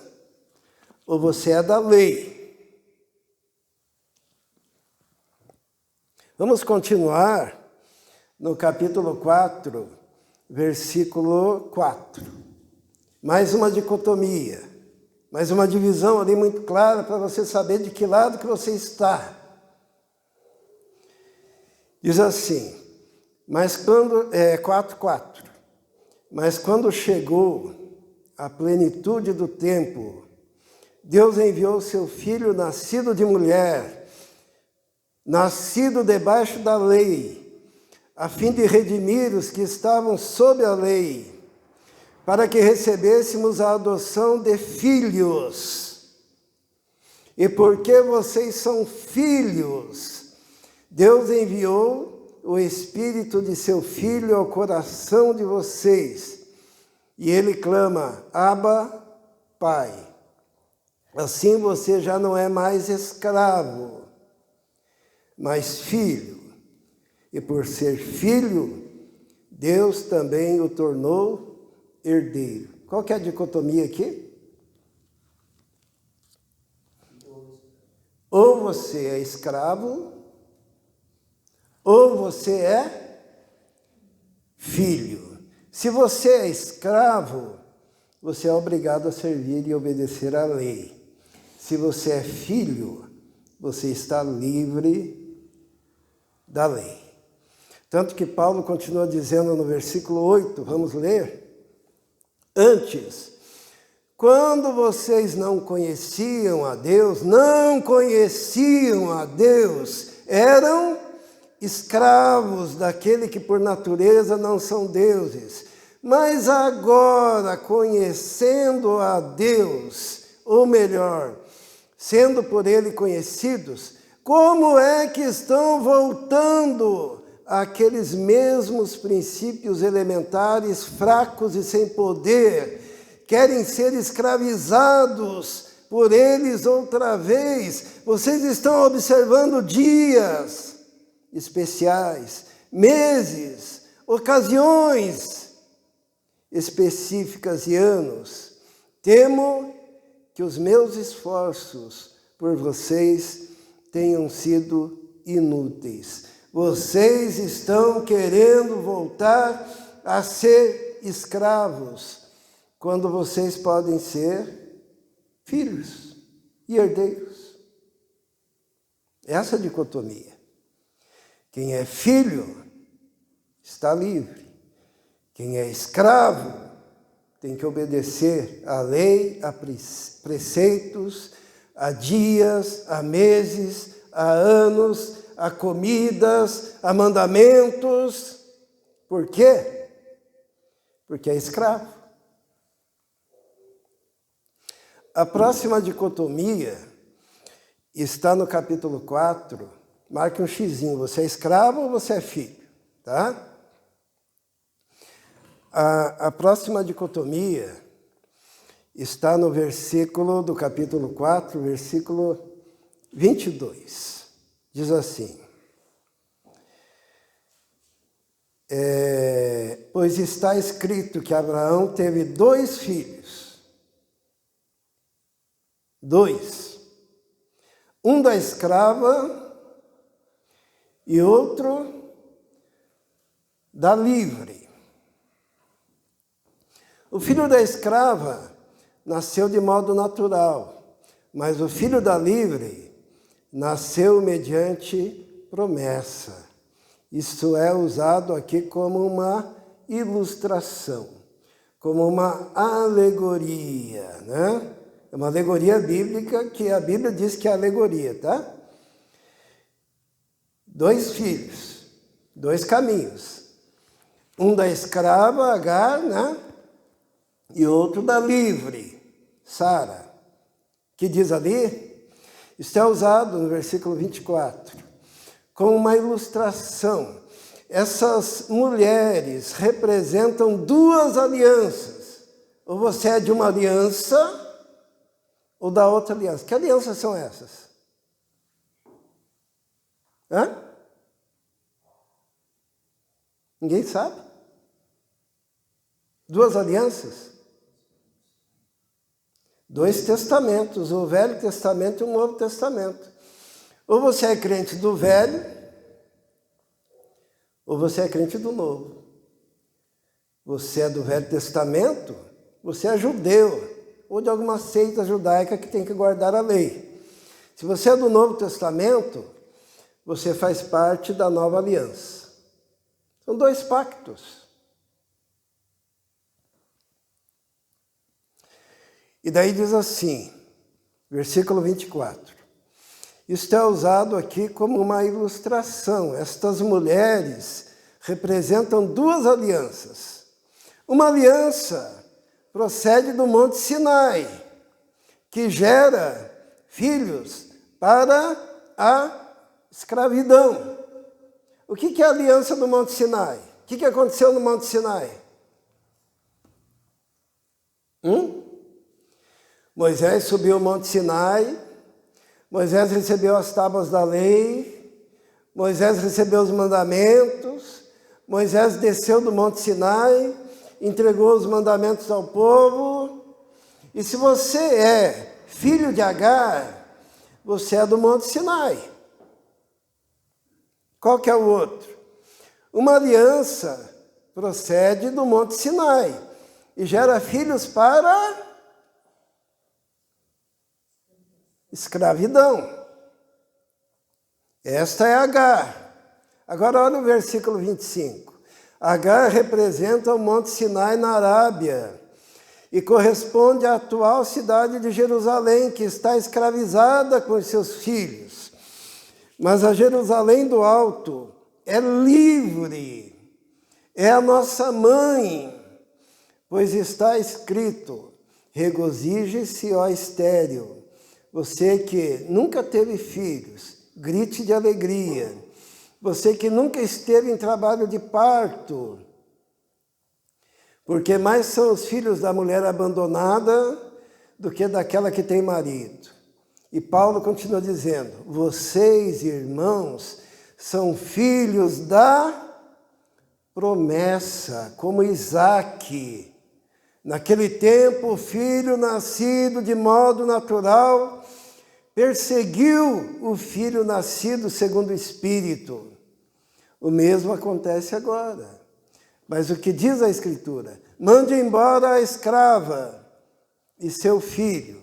ou você é da lei? Vamos continuar no capítulo 4, versículo 4. Mais uma dicotomia, mais uma divisão ali muito clara para você saber de que lado que você está. Diz assim, 4:4. Mas quando chegou a plenitude do tempo, Deus enviou seu filho nascido de mulher, nascido debaixo da lei, a fim de redimir os que estavam sob a lei, para que recebêssemos a adoção de filhos. E porque vocês são filhos, Deus enviou o Espírito de seu Filho ao coração de vocês. E ele clama, Abba, Pai. Assim você já não é mais escravo, mas filho. E por ser filho, Deus também o tornou herdeiro. Qual que é a dicotomia aqui? Ou você é escravo, ou você é filho. Se você é escravo, você é obrigado a servir e obedecer à lei. Se você é filho, você está livre da lei. Tanto que Paulo continua dizendo no versículo 8, vamos ler? Antes, quando vocês não conheciam a Deus, eram escravos daquele que por natureza não são deuses. Mas agora, conhecendo a Deus, ou melhor, sendo por Ele conhecidos, como é que estão voltando àqueles mesmos princípios elementares, fracos e sem poder? Querem ser escravizados por eles outra vez. Vocês estão observando dias especiais, meses, ocasiões específicas e anos. Temo que os meus esforços por vocês tenham sido inúteis. Vocês estão querendo voltar a ser escravos, quando vocês podem ser filhos e herdeiros. Essa é a dicotomia. Quem é filho está livre. Quem é escravo tem que obedecer à lei, a preceitos, a dias, a meses, a anos, a comidas, a mandamentos. Por quê? Porque é escravo. A próxima dicotomia está no capítulo 4. Marque um xizinho. Você é escravo ou você é filho? Tá? A próxima dicotomia está no versículo do capítulo 4, versículo 22. Diz assim: pois está escrito que Abraão teve 2 filhos. 2. Um da escrava e outro da livre. O filho da escrava nasceu de modo natural, mas o filho da livre nasceu mediante promessa. Isso é usado aqui como uma ilustração, como uma alegoria, né? É uma alegoria bíblica, que a Bíblia diz que é alegoria, tá? 2 filhos, 2 caminhos. Um da escrava, Agar, né? E outro da livre, Sara. Que diz ali? Isso é usado no versículo 24, como uma ilustração. Essas mulheres representam 2 alianças. Ou você é de uma aliança, ou da outra aliança. Que alianças são essas? Hã? Ninguém sabe? 2 alianças? 2 testamentos, o Velho Testamento e o Novo Testamento. Ou você é crente do Velho, ou você é crente do Novo. Você é do Velho Testamento, você é judeu, ou de alguma seita judaica que tem que guardar a lei. Se você é do Novo Testamento, você faz parte da Nova Aliança. São 2 pactos. E daí diz assim, versículo 24. Isto é usado aqui como uma ilustração. Estas mulheres representam 2 alianças. Uma aliança procede do Monte Sinai, que gera filhos para a escravidão. O que é a aliança do Monte Sinai? O que aconteceu no Monte Sinai? Moisés subiu o Monte Sinai, Moisés recebeu as tábuas da lei, Moisés recebeu os mandamentos, Moisés desceu do Monte Sinai, entregou os mandamentos ao povo. E se você é filho de Agar, você é do Monte Sinai. Qual que é o outro? Uma aliança procede do Monte Sinai e gera filhos para escravidão. Esta é Agar. Agora olha o versículo 25. Agar representa o Monte Sinai na Arábia e corresponde à atual cidade de Jerusalém, que está escravizada com os seus filhos. Mas a Jerusalém do Alto é livre, é a nossa mãe, pois está escrito: regozije-se, ó estéril, você que nunca teve filhos, grite de alegria, você que nunca esteve em trabalho de parto, porque mais são os filhos da mulher abandonada do que daquela que tem marido. E Paulo continua dizendo: vocês, irmãos, são filhos da promessa, como Isaque. Naquele tempo, o filho nascido de modo natural perseguiu o filho nascido segundo o Espírito. O mesmo acontece agora. Mas o que diz a Escritura? Mande embora a escrava e seu filho,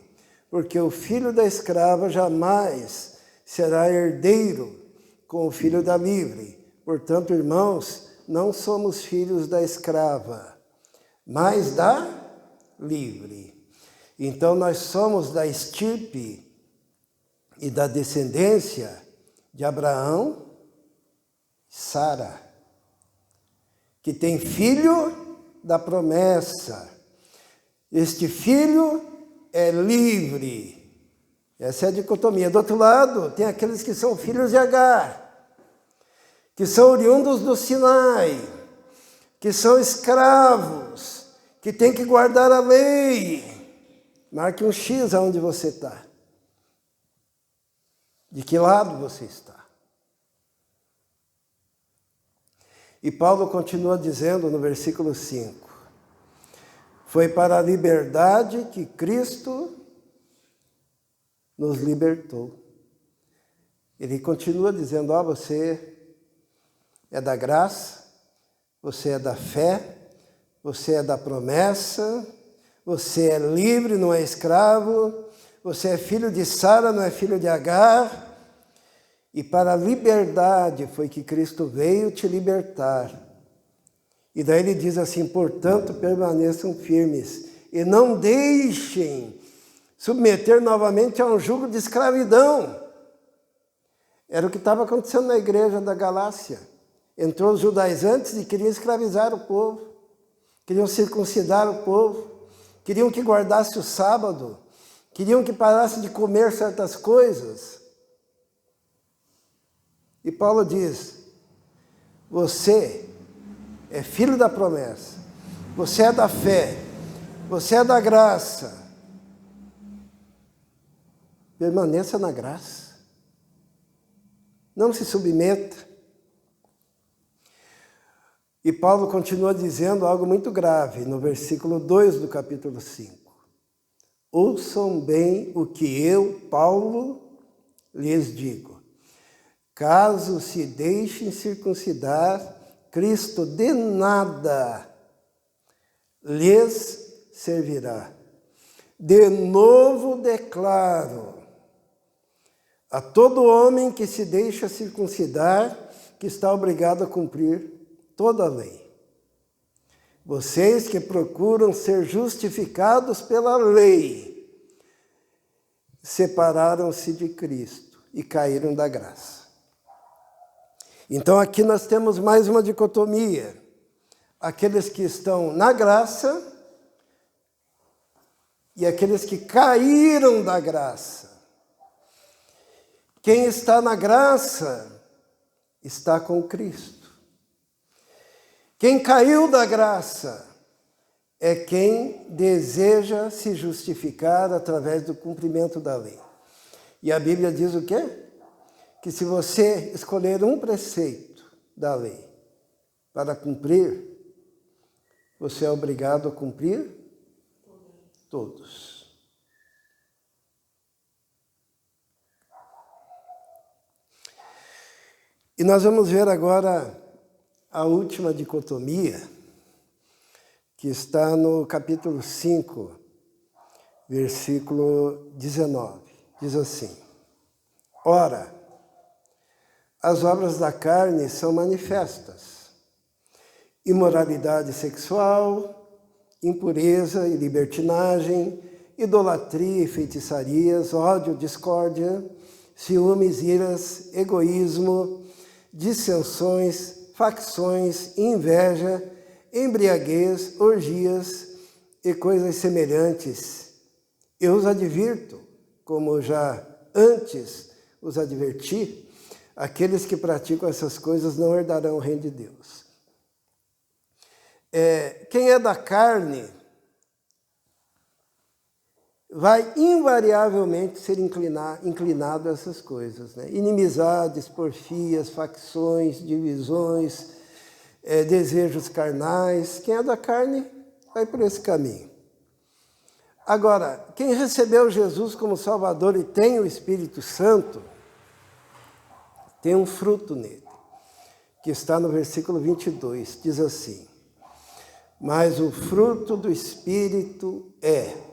porque o filho da escrava jamais será herdeiro com o filho da livre. Portanto, irmãos, não somos filhos da escrava, mas da livre. Então, nós somos da estirpe e da descendência de Abraão e Sara, que tem filho da promessa. Este filho é livre. Essa é a dicotomia. Do outro lado, tem aqueles que são filhos de Agar, que são oriundos do Sinai, que são escravos, que têm que guardar a lei. Marque um X aonde você está. De que lado você está? E Paulo continua dizendo no versículo 5, foi para a liberdade que Cristo nos libertou. Ele continua dizendo, você é da graça, você é da fé, você é da promessa, você é livre, não é escravo, você é filho de Sara, não é filho de Agar. E para a liberdade foi que Cristo veio te libertar. E daí ele diz assim, portanto, permaneçam firmes e não deixem submeter novamente a um jugo de escravidão. Era o que estava acontecendo na igreja da Galácia. Entrou os judaizantes e queriam escravizar o povo, queriam circuncidar o povo, queriam que guardasse o sábado, queriam que parasse de comer certas coisas. E Paulo diz, você é filho da promessa, você é da fé, você é da graça. Permaneça na graça. Não se submeta. E Paulo continua dizendo algo muito grave no versículo 2 do capítulo 5. Ouçam bem o que eu, Paulo, lhes digo. Caso se deixem circuncidar, Cristo de nada lhes servirá. De novo declaro a todo homem que se deixa circuncidar, que está obrigado a cumprir toda a lei. Vocês que procuram ser justificados pela lei, separaram-se de Cristo e caíram da graça. Então aqui nós temos mais uma dicotomia. Aqueles que estão na graça e aqueles que caíram da graça. Quem está na graça está com Cristo. Quem caiu da graça é quem deseja se justificar através do cumprimento da lei. E a Bíblia diz o quê? Que se você escolher um preceito da lei para cumprir, você é obrigado a cumprir todos. E nós vamos ver agora a última dicotomia, que está no capítulo 5, versículo 19. Diz assim: ora, as obras da carne são manifestas: imoralidade sexual, impureza e libertinagem, idolatria e feitiçarias, ódio, discórdia, ciúmes, iras, egoísmo, dissensões, facções, inveja, embriaguez, orgias e coisas semelhantes. Eu os advirto, como já antes os adverti, aqueles que praticam essas coisas não herdarão o reino de Deus. Quem é da carne vai invariavelmente ser inclinado a essas coisas, né? Inimizades, porfias, facções, divisões, desejos carnais. Quem é da carne vai por esse caminho. Agora, quem recebeu Jesus como Salvador e tem o Espírito Santo, tem um fruto nele, que está no versículo 22, diz assim: mas o fruto do Espírito é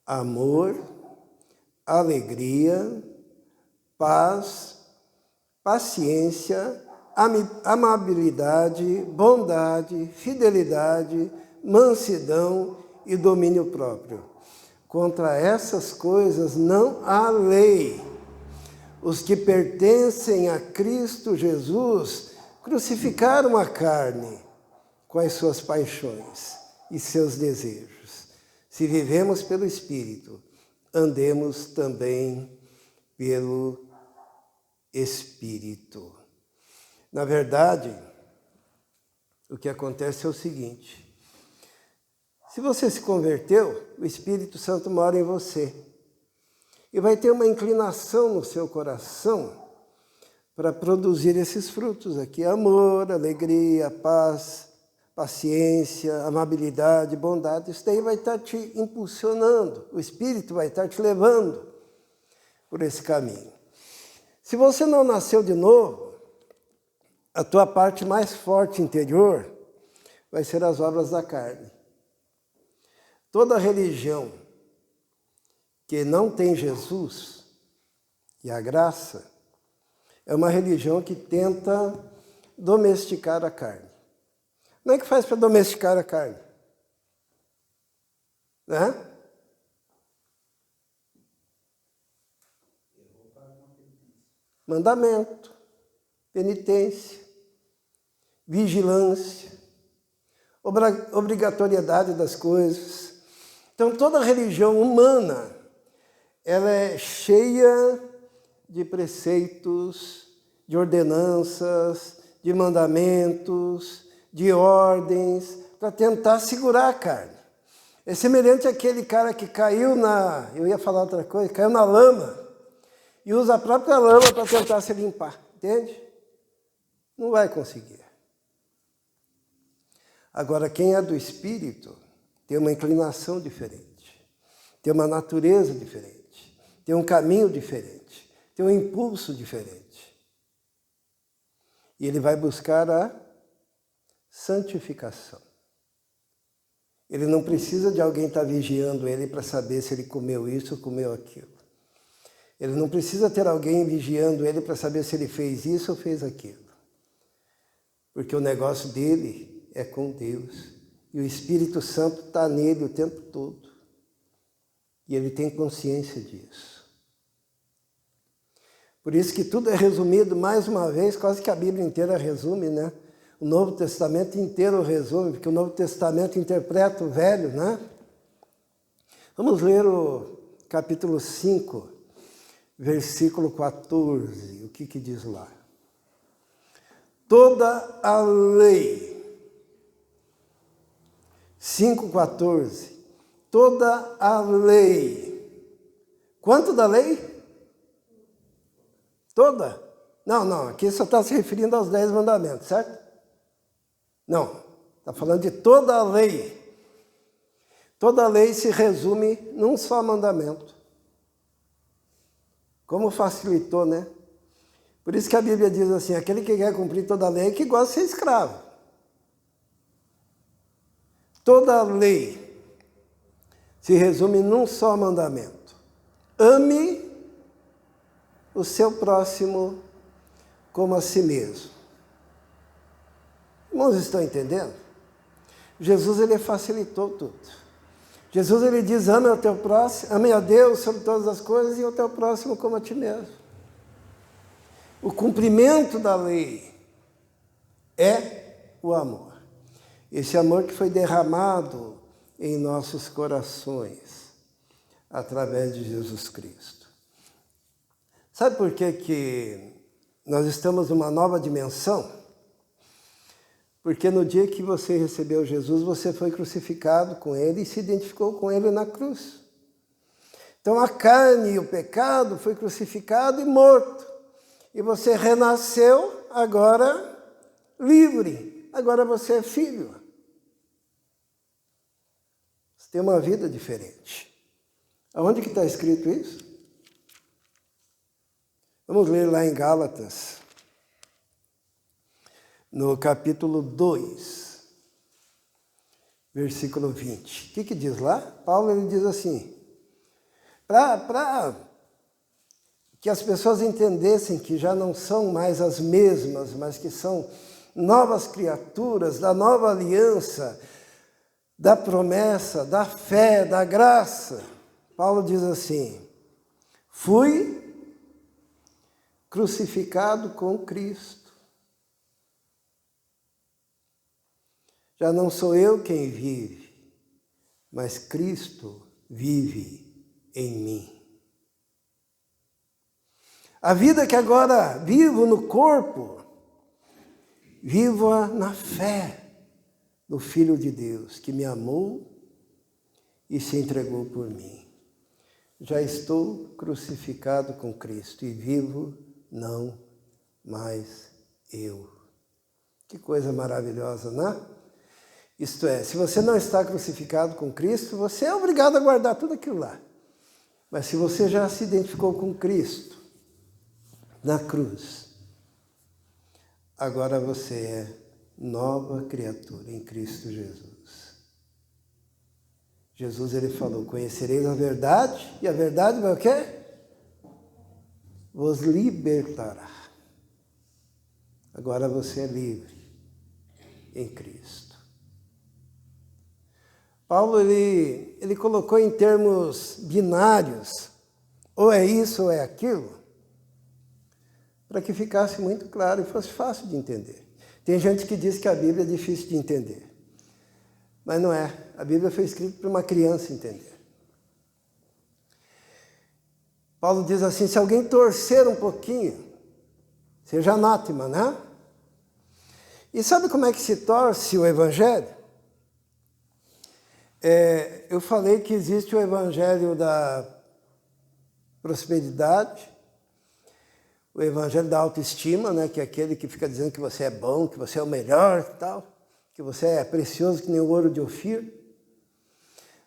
amor, alegria, paz, paciência, amabilidade, bondade, fidelidade, mansidão e domínio próprio. Contra essas coisas não há lei. Os que pertencem a Cristo Jesus crucificaram a carne com as suas paixões e seus desejos. Se vivemos pelo Espírito, andemos também pelo Espírito. Na verdade, o que acontece é o seguinte: se você se converteu, o Espírito Santo mora em você. E vai ter uma inclinação no seu coração para produzir esses frutos aqui: amor, alegria, paz, paciência, amabilidade, bondade. Isso daí vai estar te impulsionando, o Espírito vai estar te levando por esse caminho. Se você não nasceu de novo, a tua parte mais forte interior vai ser as obras da carne. Toda religião que não tem Jesus e a graça é uma religião que tenta domesticar a carne. Como é que faz para domesticar a carne? Né? Mandamento, penitência, vigilância, obrigatoriedade das coisas. Então, toda religião humana, ela é cheia de preceitos, de ordenanças, de mandamentos, de ordens, para tentar segurar a carne. É semelhante àquele cara que caiu eu ia falar outra coisa, caiu na lama e usa a própria lama para tentar se limpar, entende? Não vai conseguir. Agora, quem é do Espírito tem uma inclinação diferente, tem uma natureza diferente, tem um caminho diferente, tem um impulso diferente. E ele vai buscar a santificação. Ele não precisa de alguém estar vigiando ele para saber se ele comeu isso ou comeu aquilo. Ele não precisa ter alguém vigiando ele para saber se ele fez isso ou fez aquilo. Porque o negócio dele é com Deus. E o Espírito Santo está nele o tempo todo. E ele tem consciência disso. Por isso que tudo é resumido, mais uma vez, quase que a Bíblia inteira resume, né? O Novo Testamento inteiro resume, porque o Novo Testamento interpreta o Velho, né? Vamos ler o capítulo 5, versículo 14. O que diz lá? Toda a lei. 5,14. Toda a lei. Quanto da lei? Toda? Não, aqui só está se referindo aos 10 mandamentos, certo? Não, está falando de toda a lei. Toda a lei se resume num só mandamento. Como facilitou, né? Por isso que a Bíblia diz assim, aquele que quer cumprir toda a lei é que gosta de ser escravo. Toda a lei se resume num só mandamento. Ame o seu próximo como a si mesmo. Irmãos, estão entendendo? Jesus, ele facilitou tudo. Jesus, ele diz, ame ao teu próximo, ame a Deus sobre todas as coisas e ao teu próximo como a ti mesmo. O cumprimento da lei é o amor. Esse amor que foi derramado em nossos corações através de Jesus Cristo. Sabe por que nós estamos numa nova dimensão? Porque no dia que você recebeu Jesus, você foi crucificado com Ele e se identificou com Ele na cruz. Então a carne e o pecado foi crucificado e morto. E você renasceu agora livre. Agora você é filho. Você tem uma vida diferente. Aonde que está escrito isso? Vamos ler lá em Gálatas, no capítulo 2, versículo 20. O que diz lá? Paulo, ele diz assim, para que as pessoas entendessem que já não são mais as mesmas, mas que são novas criaturas da nova aliança, da promessa, da fé, da graça. Paulo diz assim, fui crucificado com Cristo. Já não sou eu quem vive, mas Cristo vive em mim. A vida que agora vivo no corpo, vivo-a na fé do Filho de Deus, que me amou e se entregou por mim. Já estou crucificado com Cristo e vivo não mais eu. Que coisa maravilhosa, não é? Isto é, se você não está crucificado com Cristo, você é obrigado a guardar tudo aquilo lá. Mas se você já se identificou com Cristo na cruz, agora você é nova criatura em Cristo Jesus. Jesus, ele falou, conhecereis a verdade, e a verdade vai o quê? Vos libertará. Agora você é livre em Cristo. Paulo, ele colocou em termos binários, ou é isso ou é aquilo, para que ficasse muito claro e fosse fácil de entender. Tem gente que diz que a Bíblia é difícil de entender, mas não é. A Bíblia foi escrita para uma criança entender. Paulo diz assim, se alguém torcer um pouquinho, seja anátema, né? E sabe como é que se torce o Evangelho? Eu falei que existe o Evangelho da prosperidade, o Evangelho da autoestima, né? Que é aquele que fica dizendo que você é bom, que você é o melhor e tal, que você é precioso que nem o ouro de Ofir.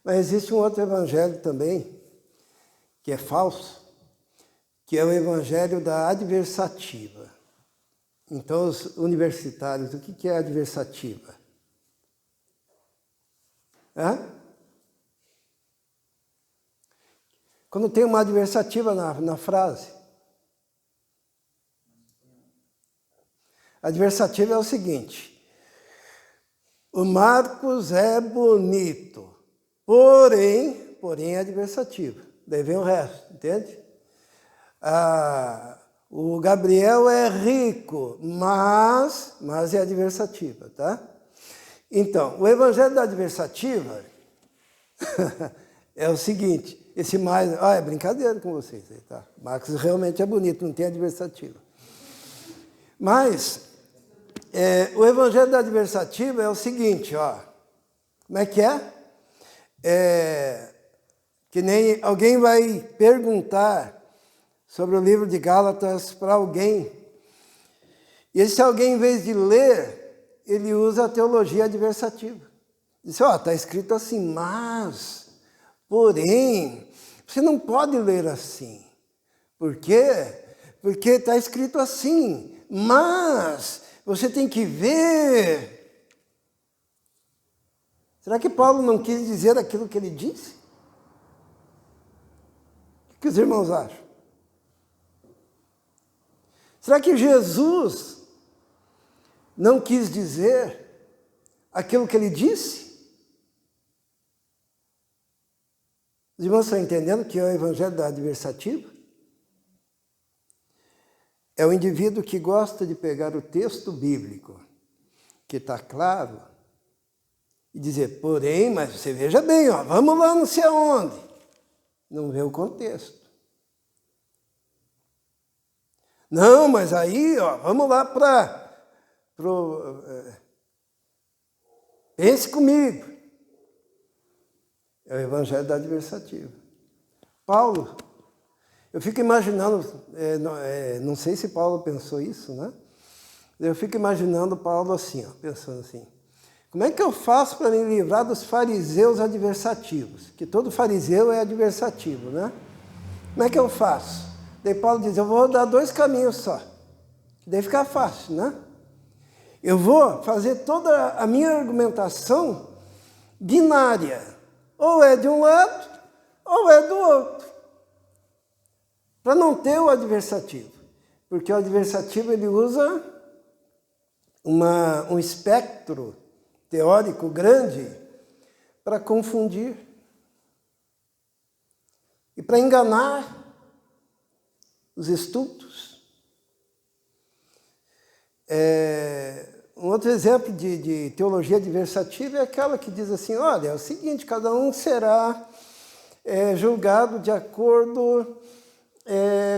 Mas existe um outro Evangelho também, que é falso, que é o Evangelho da adversativa. Então, os universitários, o que é adversativa? Quando tem uma adversativa na frase. Adversativa é o seguinte, o Marcos é bonito, porém é adversativa. Daí vem o resto, entende? O Gabriel é rico, mas é adversativa, tá? Então, o Evangelho da adversativa é o seguinte, esse mais... Ah, é brincadeira com vocês, tá? Marcos realmente é bonito, não tem adversativo. Mas o evangelho da adversativa é o seguinte, ó. Como é que é? Que nem alguém vai perguntar sobre o livro de Gálatas para alguém. E esse alguém, em vez de ler, ele usa a teologia adversativa. Diz, ó, está escrito assim, mas, porém, você não pode ler assim. Por quê? Porque está escrito assim, mas você tem que ver. Será que Paulo não quis dizer aquilo que ele disse? O que os irmãos acham? Será que Jesus não quis dizer aquilo que ele disse? Os irmãos estão entendendo que é o evangelho da adversativa? É o indivíduo que gosta de pegar o texto bíblico, que está claro, e dizer, porém, mas você veja bem, ó, vamos lá não sei aonde. Não vê o contexto. Não, mas aí, ó, vamos lá pense comigo. É o evangelho da adversativa. Paulo, eu fico imaginando, não sei se Paulo pensou isso, né? Eu fico imaginando Paulo assim, ó, pensando assim, como é que eu faço para me livrar dos fariseus adversativos? Que todo fariseu é adversativo, né? Como é que eu faço? Daí Paulo diz, eu vou dar 2 caminhos só, que daí fica fácil, né? Eu vou fazer toda a minha argumentação binária, ou é de um lado, ou é do outro, para não ter o adversativo, porque o adversativo ele usa um espectro teórico grande para confundir e para enganar os estultos. Um outro exemplo de teologia adversativa é aquela que diz assim, olha, é o seguinte, cada um será julgado de acordo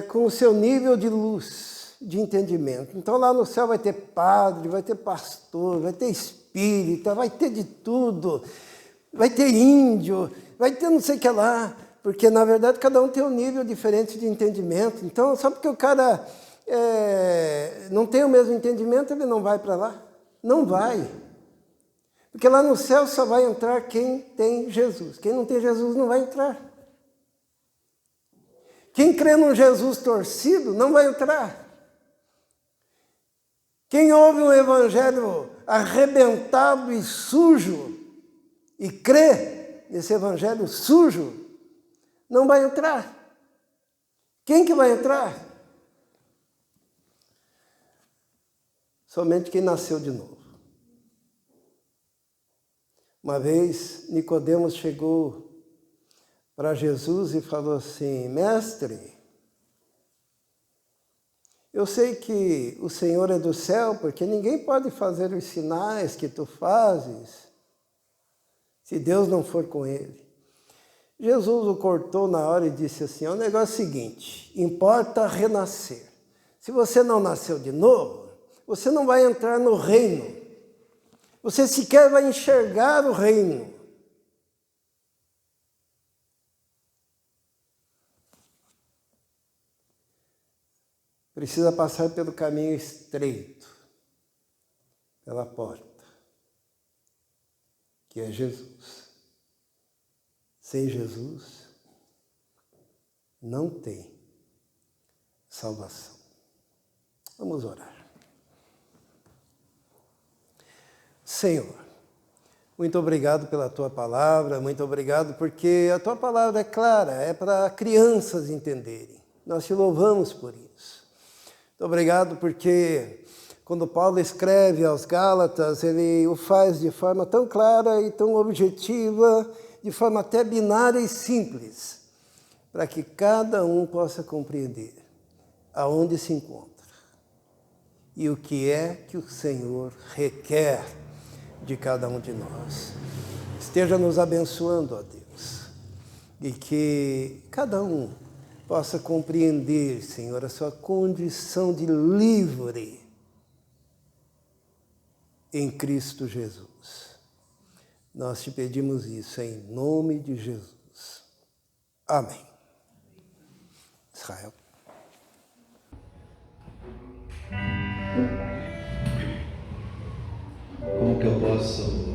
com o seu nível de luz, de entendimento. Então lá no céu vai ter padre, vai ter pastor, vai ter espírita, vai ter de tudo, vai ter índio, vai ter não sei o que lá, porque na verdade cada um tem um nível diferente de entendimento. Então só porque o cara não tem o mesmo entendimento, ele não vai para lá. Não vai. Porque lá no céu só vai entrar quem tem Jesus. Quem não tem Jesus não vai entrar. Quem crê num Jesus torcido não vai entrar. Quem ouve um evangelho arrebentado e sujo e crê nesse evangelho sujo, não vai entrar. Quem que vai entrar? Somente quem nasceu de novo. Uma vez, Nicodemos chegou para Jesus e falou assim, mestre, eu sei que o Senhor é do céu, porque ninguém pode fazer os sinais que tu fazes, se Deus não for com ele. Jesus o cortou na hora e disse assim, o negócio é o seguinte, importa renascer. Se você não nasceu de novo, você não vai entrar no reino. Você sequer vai enxergar o reino. Precisa passar pelo caminho estreito, pela porta, que é Jesus. Sem Jesus, não tem salvação. Vamos orar. Senhor, muito obrigado pela Tua palavra, muito obrigado porque a Tua palavra é clara, é para crianças entenderem. Nós Te louvamos por isso. Muito obrigado porque quando Paulo escreve aos Gálatas, ele o faz de forma tão clara e tão objetiva, de forma até binária e simples, para que cada um possa compreender aonde se encontra e o que é que o Senhor requer de cada um de nós. Esteja nos abençoando, ó Deus. e que cada um possa compreender, Senhor, a sua condição de livre em Cristo Jesus. Nós te pedimos isso em nome de Jesus. Amém. Israel. Como que eu posso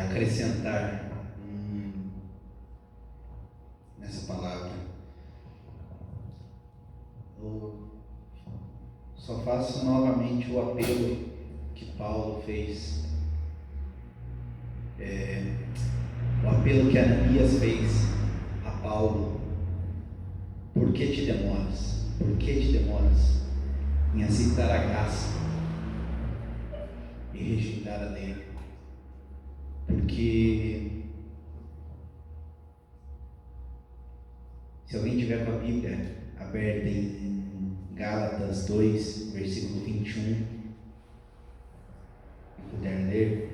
acrescentar nessa palavra? Eu só faço novamente o apelo que Paulo fez, o apelo que Ananias fez a Paulo. Por que te demoras? Por que te demoras em aceitar a graça e rejeitar a lei? Porque se alguém tiver com a Bíblia aberta em Gálatas 2, versículo 21, e puder ler.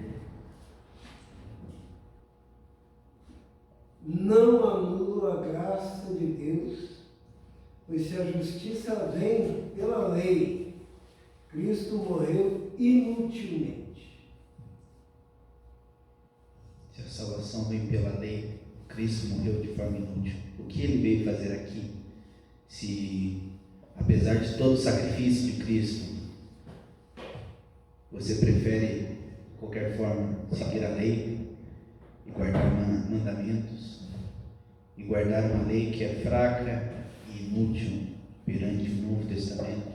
Não anulo a graça de Deus, pois se a justiça vem pela lei, Cristo morreu inutilmente. Se a salvação vem pela lei, Cristo morreu de forma inútil. O que ele veio fazer aqui? Se, apesar de todo o sacrifício de Cristo, você prefere, de qualquer forma, seguir a lei e guardar mandamentos, e guardar uma lei que é fraca e inútil perante o Novo Testamento,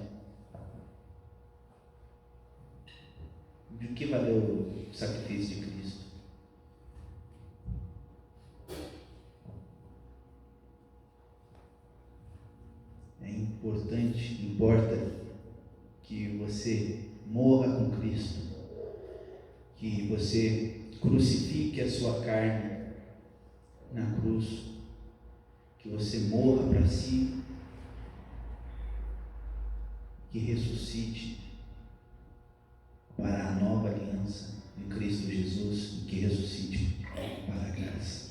de que valeu o sacrifício de Cristo? Importa que você morra com Cristo, que você crucifique a sua carne na cruz, que você morra para si, que ressuscite para a nova aliança em Cristo Jesus, e que ressuscite para a graça.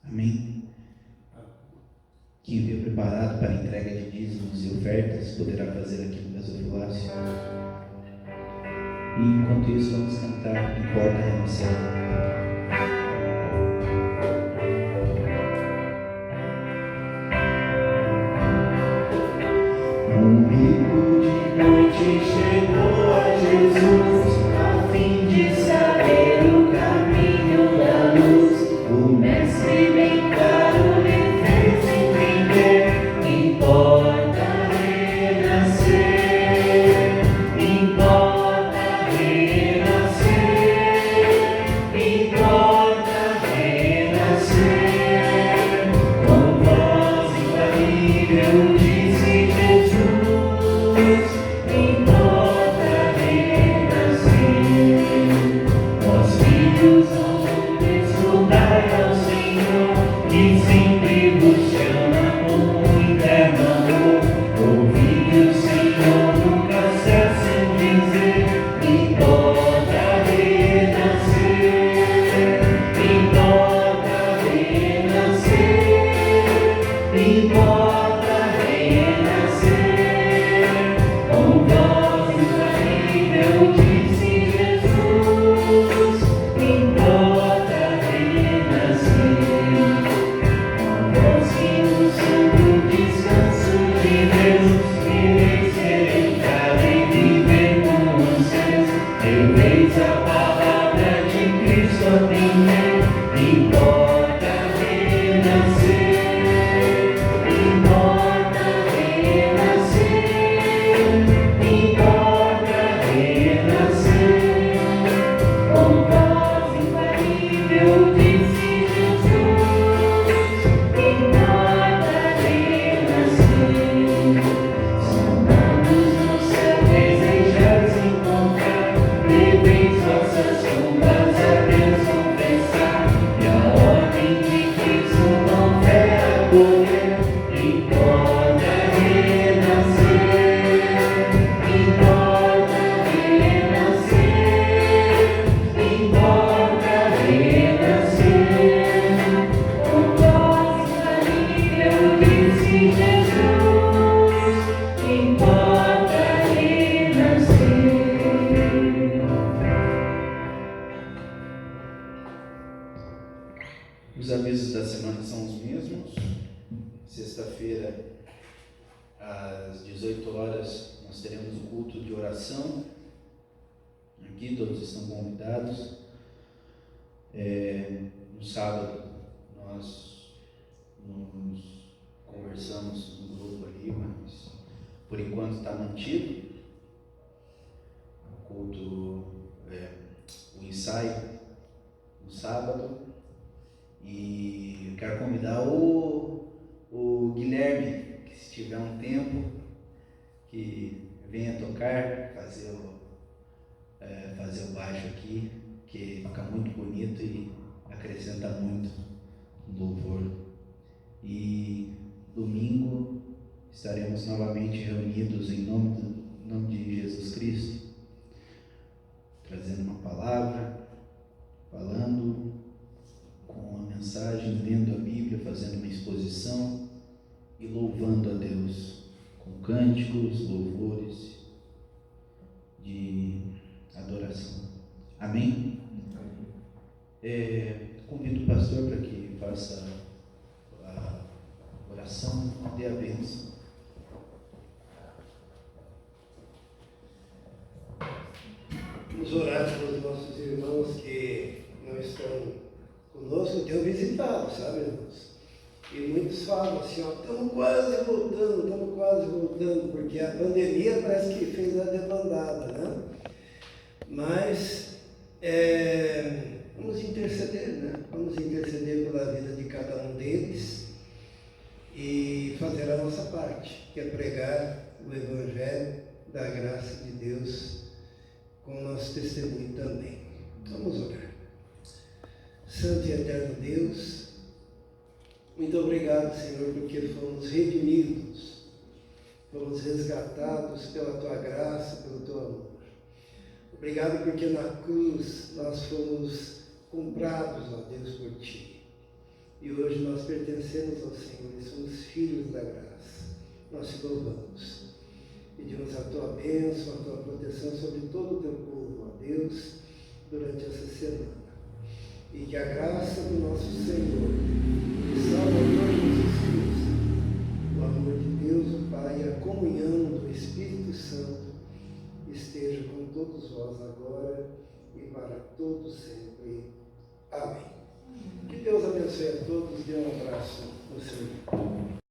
Amém? Quem veio preparado para a entrega de dízimos e ofertas poderá fazer aqui no gasofilácio. E enquanto isso, vamos cantar Importa a Renúncia. Chegou a Jesus, a fim de saber o caminho da luz. O Mestre bem claro lhe fez entender: importa renascer, importa renascer, importa renascer. Com voz infalível disse Jesus: importa às 18 horas, nós teremos o culto de oração. Aqui todos estão convidados. No sábado, nós nos conversamos no grupo ali, mas por enquanto está mantido. O culto, o ensaio no sábado. E eu quero convidar o Guilherme, que se tiver um tempo, que venha tocar, fazer o baixo aqui, que fica muito bonito e acrescenta muito no louvor. E domingo estaremos novamente reunidos em nome de Jesus Cristo, trazendo uma palavra, falando com uma mensagem, lendo a Bíblia, fazendo uma exposição e louvando a Deus com cânticos, louvores de adoração. Amém? Convido o pastor para que faça a oração, dê a bênção. Vamos orar pelos nossos irmãos que não estão conosco, tenho visitado, sabe, irmãos? E muitos falam assim, ó, estamos quase voltando, porque a pandemia parece que fez a debandada, né? Mas vamos interceder, né? Vamos interceder pela vida de cada um deles e fazer a nossa parte, que é pregar o Evangelho da graça de Deus com o nosso testemunho também. Vamos orar. Santo e eterno Deus, muito obrigado, Senhor, porque fomos redimidos, fomos resgatados pela Tua graça, pelo Teu amor. Obrigado porque na cruz nós fomos comprados, ó Deus, por Ti. E hoje nós pertencemos ao Senhor e somos filhos da graça. Nós te louvamos. Pedimos a Tua bênção, a Tua proteção sobre todo o Teu povo, ó Deus, durante essa semana. E que a graça do nosso Senhor e Salvador Jesus Cristo, o amor de Deus, o Pai, e a comunhão do Espírito Santo esteja com todos vós agora e para todos sempre. Amém. Que Deus abençoe a todos. Dê um abraço no Senhor.